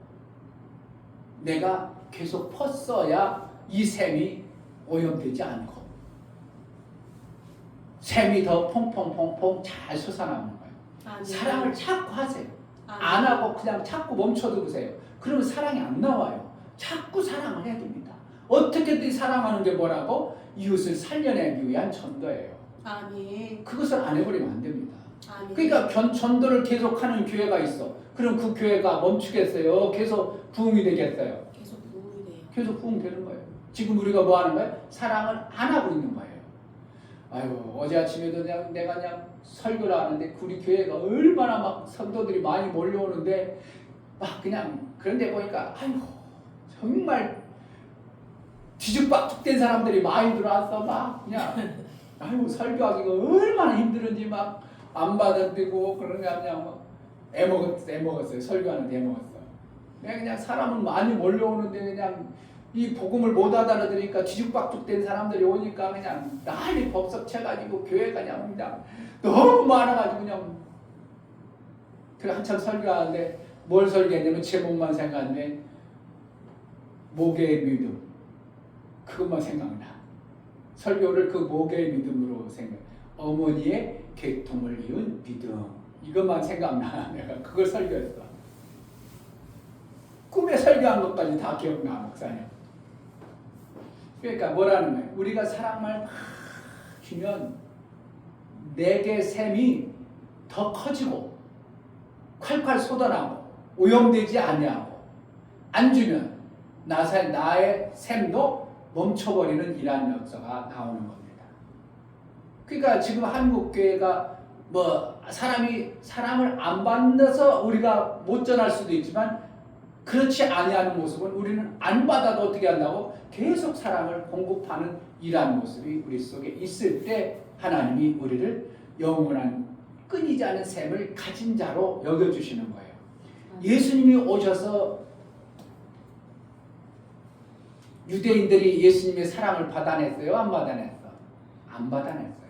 A: 내가 계속 퍼써야 이 샘이 오염되지 않고 샘이 더 퐁퐁퐁퐁 잘 솟아나는 거예요.
B: 아멘.
A: 사랑을 자꾸 하세요.
B: 아멘.
A: 안 하고 그냥 자꾸 멈춰두세요. 그러면 사랑이 안 나와요. 자꾸 사랑을 해야 됩니다. 어떻게든 사랑하는 게 뭐라고? 이웃을 살려내기 위한 전도예요.
B: 아멘.
A: 그것을 안 해버리면 안 됩니다.
B: 아멘.
A: 그러니까 전도를 계속하는 교회가 있어. 그럼 그 교회가 멈추겠어요? 계속 부흥이 되겠어요?
B: 계속 부흥이 돼요.
A: 계속 부흥되는 거예요. 지금 우리가 뭐 하는 거예요? 사랑을 안 하고 있는 거예요. 아이고, 어제 아침에도 내가 그냥 설교를 하는데 우리 교회가 얼마나 막 성도들이 많이 몰려오는데 막 그냥 그런데 보니까 아이고 정말 뒤죽박죽된 사람들이 많이 들어와서 막 그냥 아이고 설교하기가 얼마나 힘들은지 막 안 받아들이고 그러냐 그냥 막 애먹었어요. 설교하는데 애먹었어. 그냥 사람은 많이 몰려오는데 그냥 이 복음을 못 알아들으니까 뒤죽박죽된 사람들이 오니까 그냥 난리 법석 쳐가지고 교회가 그냥 너무 많아가지고 그냥 그래 한참 설교하는데 뭘 설교했냐면 제목만 생각하는데 목의 믿음 그것만 생각나. 설교를 그 목의 믿음으로 생각. 어머니의 계통을 이은 믿음 이것만 생각나. 내가 그걸 설교했어. 꿈에 설교한 것까지 다 기억나 목사님. 그러니까 뭐라는 거예요? 우리가 사랑만 막 주면 내게 샘이 더 커지고 콸콸 쏟아나고 오염되지 아니하고 안 주면 나의 샘도 멈춰버리는 이러한 역사가 나오는 겁니다. 그러니까 지금 한국 교회가 뭐 사람을 안 받아서 우리가 못 전할 수도 있지만 그렇지 아니하는 모습은 우리는 안 받아도 어떻게 한다고? 계속 사랑을 공급하는 이러한 모습이 우리 속에 있을 때 하나님이 우리를 영원한 끊이지 않은 샘을 가진 자로 여겨주시는 거예요. 예수님이 오셔서 유대인들이 예수님의 사랑을 받아냈어요? 안 받아냈어? 안 받아냈어요.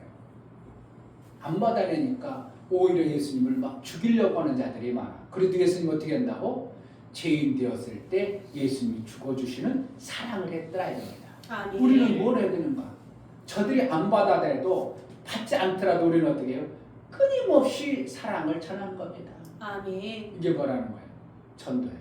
A: 안 받아내니까 오히려 예수님을 막 죽이려고 하는 자들이 많아. 그래도 예수님 어떻게 한다고? 죄인 되었을 때 예수님이 죽어주시는 사랑을 했더라 이겁니다.
B: 아멘.
A: 우리는 뭘 해야 되는가? 저들이 안 받아내도 받지 않더라도 우리는 어떻게 해요? 끊임없이 사랑을 전하는 겁니다.
B: 아멘.
A: 이게 뭐라는 거예요? 전도예요.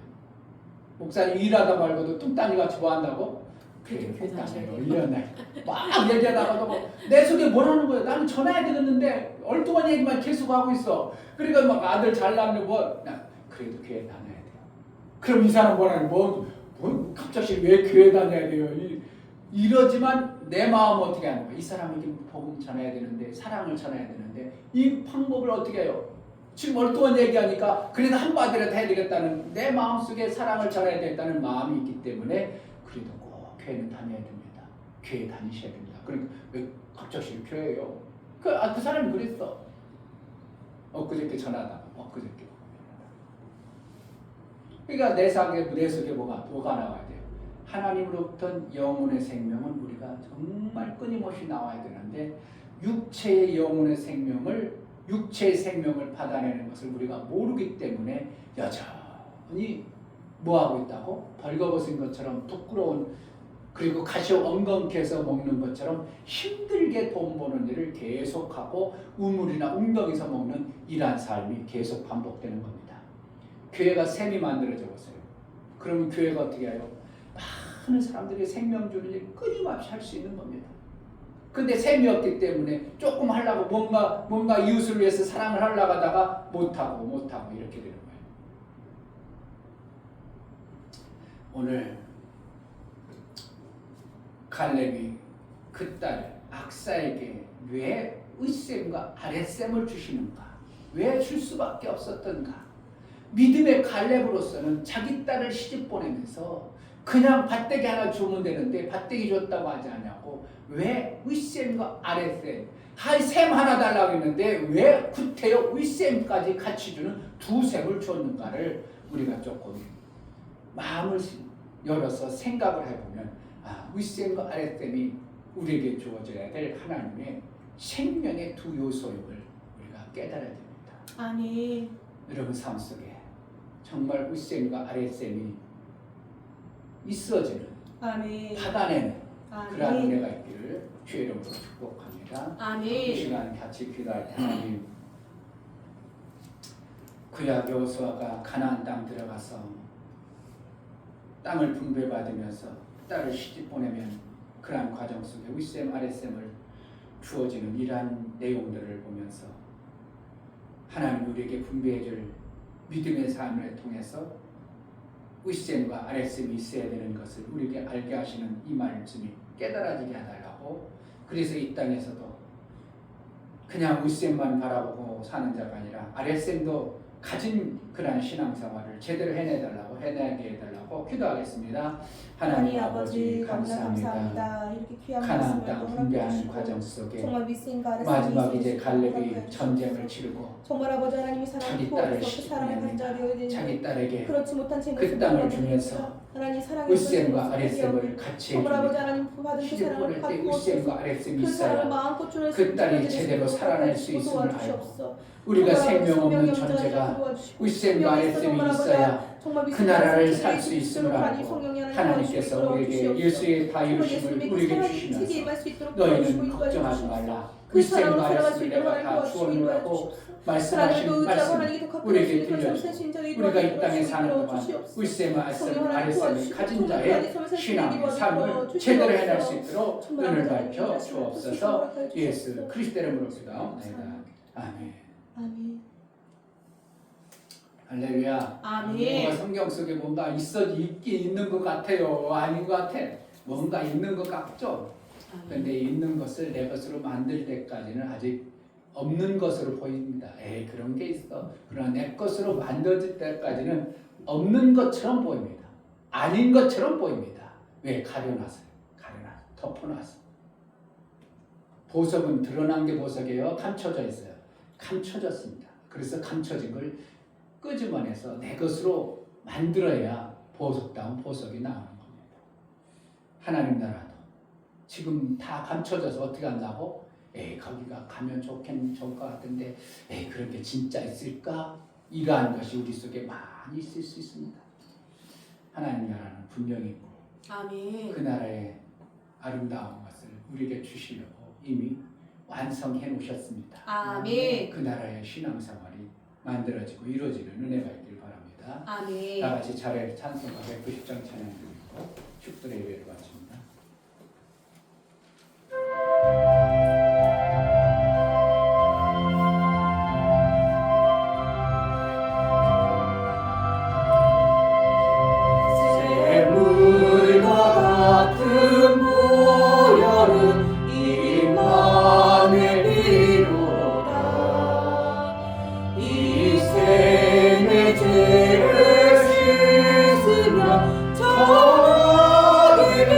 A: 목사님 일하다 말고도 뚱딴이같이 뭐 한다고? 그래, 뚱딴이에요. 일어나요. 막 얘기하다가도 내 속에 뭐라는 거예요? 나는 전해야 되겠는데 엉뚱한 얘기만 계속 하고 있어. 그러니까 막 아들 잘났는데 그래도 교회 다녀야 돼요. 그럼 이 사람 뭐라는 뭐 갑자기 왜 교회 다녀야 돼요? 이러지만 내 마음은 어떻게 하는 거야? 이 사람에게 복음 전해야 되는데 사랑을 전해야 되는데 이 방법을 어떻게 해요? 지금 엉뚱한 얘기하니까 그래도 한마디라도 해야 되겠다는 내 마음속에 사랑을 전해야 되겠다는 마음이 있기 때문에 그래도 꼭 교회는 다녀야 됩니다. 교회 다니셔야 됩니다. 그러니까 왜 갑자기 교회예요? 그 사람이 그랬어. 엊그저께 전하다가 엊그저께 그러니까 내 속에 뭐가 나와야 돼요? 하나님으로부터 영혼의 생명은 우리가 정말 끊임없이 나와야 되는데 육체의 영혼의 생명을 받아내는 것을 우리가 모르기 때문에 여전히 뭐하고 있다고? 벌거벗은 것처럼 부끄러운 그리고 가시오 엉겅퀴에서 먹는 것처럼 힘들게 돈 버는 일을 계속하고 우물이나 웅덩이에서 먹는 이러한 삶이 계속 반복되는 겁니다. 교회가 샘이 만들어져 보세요. 그러면 교회가 어떻게 해요? 많은 사람들이 생명 주는 일 끊임없이 할 수 있는 겁니다. 근데 셈이 없기 때문에 조금 하려고 뭔가 이웃을 위해서 사랑을 하려고 하다가 못하고 이렇게 되는 거예요. 오늘 갈렙이 그 딸 악사에게 왜 윗셈과 아랫셈을 주시는가? 왜 줄 수밖에 없었던가? 믿음의 갈렙으로서는 자기 딸을 시집 보내면서 그냥 밭대기 하나 주면 되는데 밭대기 줬다고 하지 않냐고, 왜 윗셈과 아랫셈, 셈 하나 달라고 했는데 왜 구태여 윗셈까지 같이 주는 두 셈을 줬는가를 우리가 조금 마음을 열어서 생각을 해보면, 윗셈과 아랫셈이 우리에게 주어져야 될 하나님의 생명의 두 요소임을 우리가 깨달아야 됩니다.
B: 아멘.
A: 여러분 삶 속에 정말 윗셈과 아랫셈이 있어지는,
B: 아멘.
A: 받아내는
B: 아멘.
A: 그러한 은혜가 있기를 주의 이름으로 축복합니다.
B: 아멘.
A: 이 시간 같이 기도할 때 하나님, 구약 여호수아가 가나안 땅 들어가서 땅을 분배받으면서 딸을 시집 보내면 그러한 과정 속에 윗셈 아랫셈을 주어지는 이러한 내용들을 보면서 하나님 우리에게 분배해줄 믿음의 삶을 통해서 윗셈과 아랫셈이 있어야 되는 것을 우리에게 알게 하시는 이 말씀이 깨달아지게 해달라고, 그래서 이 땅에서도 그냥 윗셈만 바라보고 사는 자가 아니라 아랫셈도 가진 그러한 신앙생활을 제대로 해내게 해달라고 기도하겠습니다. 하나님 아버지 감사합니다.
B: 이렇게 귀한
A: 가나안
B: 말씀을
A: 땅
B: 또
A: 분배하는
B: 허락해
A: 과정
B: 주시고
A: 속에
B: 정말 윗셈과 아랫셈이
A: 마지막 이제
B: 있으시고
A: 갈렙이
B: 허락해
A: 전쟁을
B: 주시옵소서.
A: 치르고
B: 정말 아버지 하나님이
A: 자기
B: 사랑을
A: 딸을
B: 부어서 그 사랑을 가져야 되는데
A: 자기 딸에게
B: 그렇지 못한 제
A: 그
B: 모습을
A: 땅을
B: 보여주시옵소서.
A: 주면서
B: 하나님 사랑의
A: 윗셈과
B: 모습을
A: 아랫셈을 같이
B: 정말 아버지
A: 해줍니다.
B: 하나님 받은 그
A: 시집
B: 사랑을
A: 보낼 때
B: 받고
A: 윗셈과 아랫셈이
B: 그 사랑을
A: 있어야
B: 마음껏 주는
A: 그 딸이 제대로 살아날 수 있음을 알고, 우리가 생명 없는 존재가 윗셈과 아랫셈이 있어야 그 나라를 살 수 있음을 알고, 하나님께서 우리에게 예수의 다 이루심을 우리에게 주시면서 너희는 걱정하지 말라, 윗셈과 아랫셈을 내가 다 주었노라고 말씀하신 말씀 우리에게 들려주고, 우리가 이 땅에 사는 동안 윗셈과 아랫셈을 가진 자의 신앙, 삶을 제대로 해낼 수 있도록 은혜를 밝혀 주옵소서. 예수 그리스도 이름으로 기도합니다. 아멘.
B: 아멘.
A: 할렐루야.
B: 아멘.
A: 뭔가 성경 속에 뭔가 있는 것 같아요? 아닌 것 같아? 뭔가 있는 것 같죠? 근데 있는 것을 내 것으로 만들 때까지는 아직 없는 것으로 보입니다. 그런 게 있어. 그러나 내 것으로 만들어질 때까지는 없는 것처럼 보입니다. 아닌 것처럼 보입니다. 왜? 가려놨어요. 덮어놨어요. 보석은 드러난 게 보석이에요? 감춰져 있어요? 감춰졌습니다. 그래서 감춰진 걸 끄집어내서 내 것으로 만들어야 보석다운 보석이 나오는 겁니다. 하나님 나라도 지금 다 감춰져서 어떻게 한다고? 거기가 가면 좋을 것 같은데 그런 게 진짜 있을까? 이러한 것이 우리 속에 많이 있을 수 있습니다. 하나님 나라는 분명히 있고,
B: 아멘.
A: 그 나라의 아름다운 것을 우리에게 주시려고 이미 완성해 놓으셨습니다.
B: 아멘.
A: 그 나라의 신앙생활이 만들어지고 이루어지는 은혜가 있길 바랍니다.
B: 아멘.
A: 다 같이 차례 찬송가 190장 찬양 드리고 축도의 예배를 마칩니다.
B: 샘물과 같은 보혈은 임마누엘 비로다. 이 샘의 죄를 씻으며 저 어디를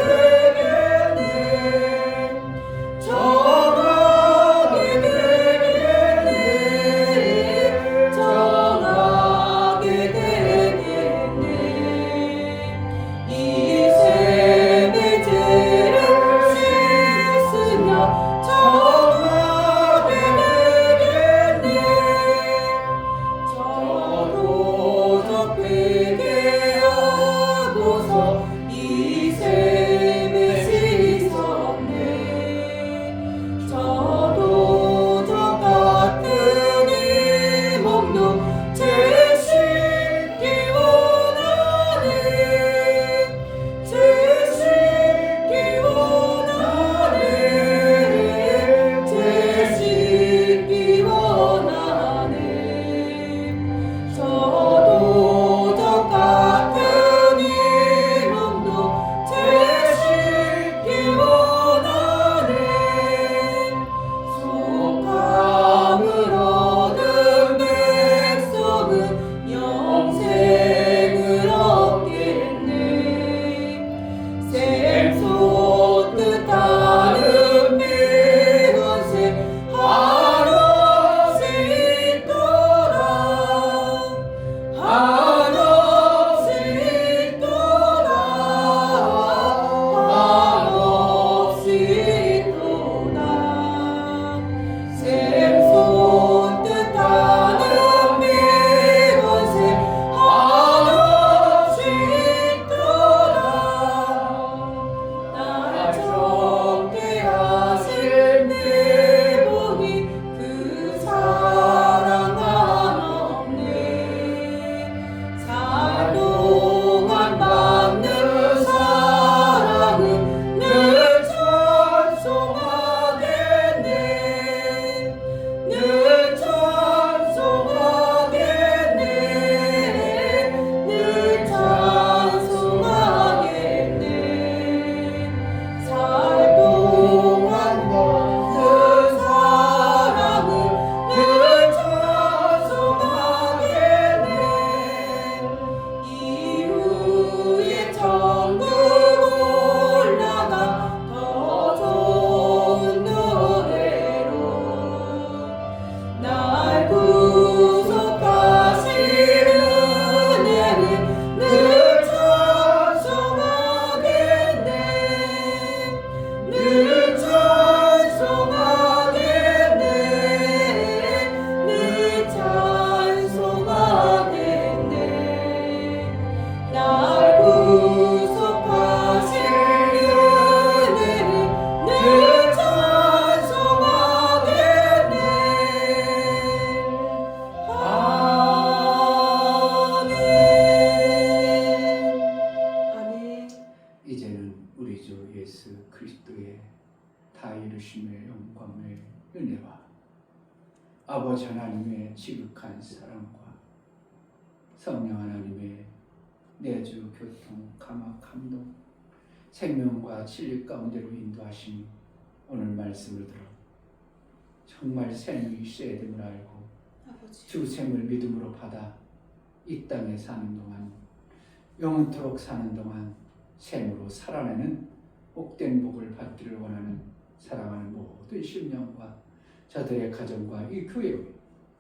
A: 성령 하나님의 내주 교통 감화 감동 생명과 진리 가운데로 인도하시니 오늘 말씀을 들어 정말 샘이 있어야 됨을 알고
B: 아버지
A: 주 샘을 믿음으로 받아 이 땅에 사는 동안 영원토록 사는 동안 샘으로 살아내는 복된 복을 받기를 원하는 사랑하는 모든 심령과 저들의 가정과 이 교회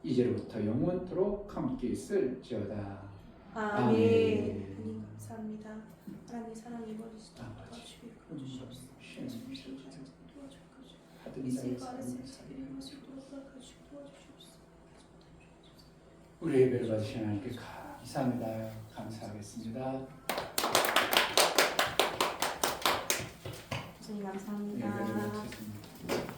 A: 이제로부터 영원토록 함께 있을지어다.
B: 아멘. 하나님 감사합니다. 하나님 사랑해 버리시다.
A: 아버지,
B: 도와주시옵소서.
A: 하든
B: 이슬
A: 자의
B: 바르셀
A: 삶을
B: 자비를 마시고 도와주시옵소서.
A: 우리 예배를 받으신 하나님께 감사합니다. 감사하겠습니다.
B: 선생님 감사합니다.
A: 예배를 마쳤습니다.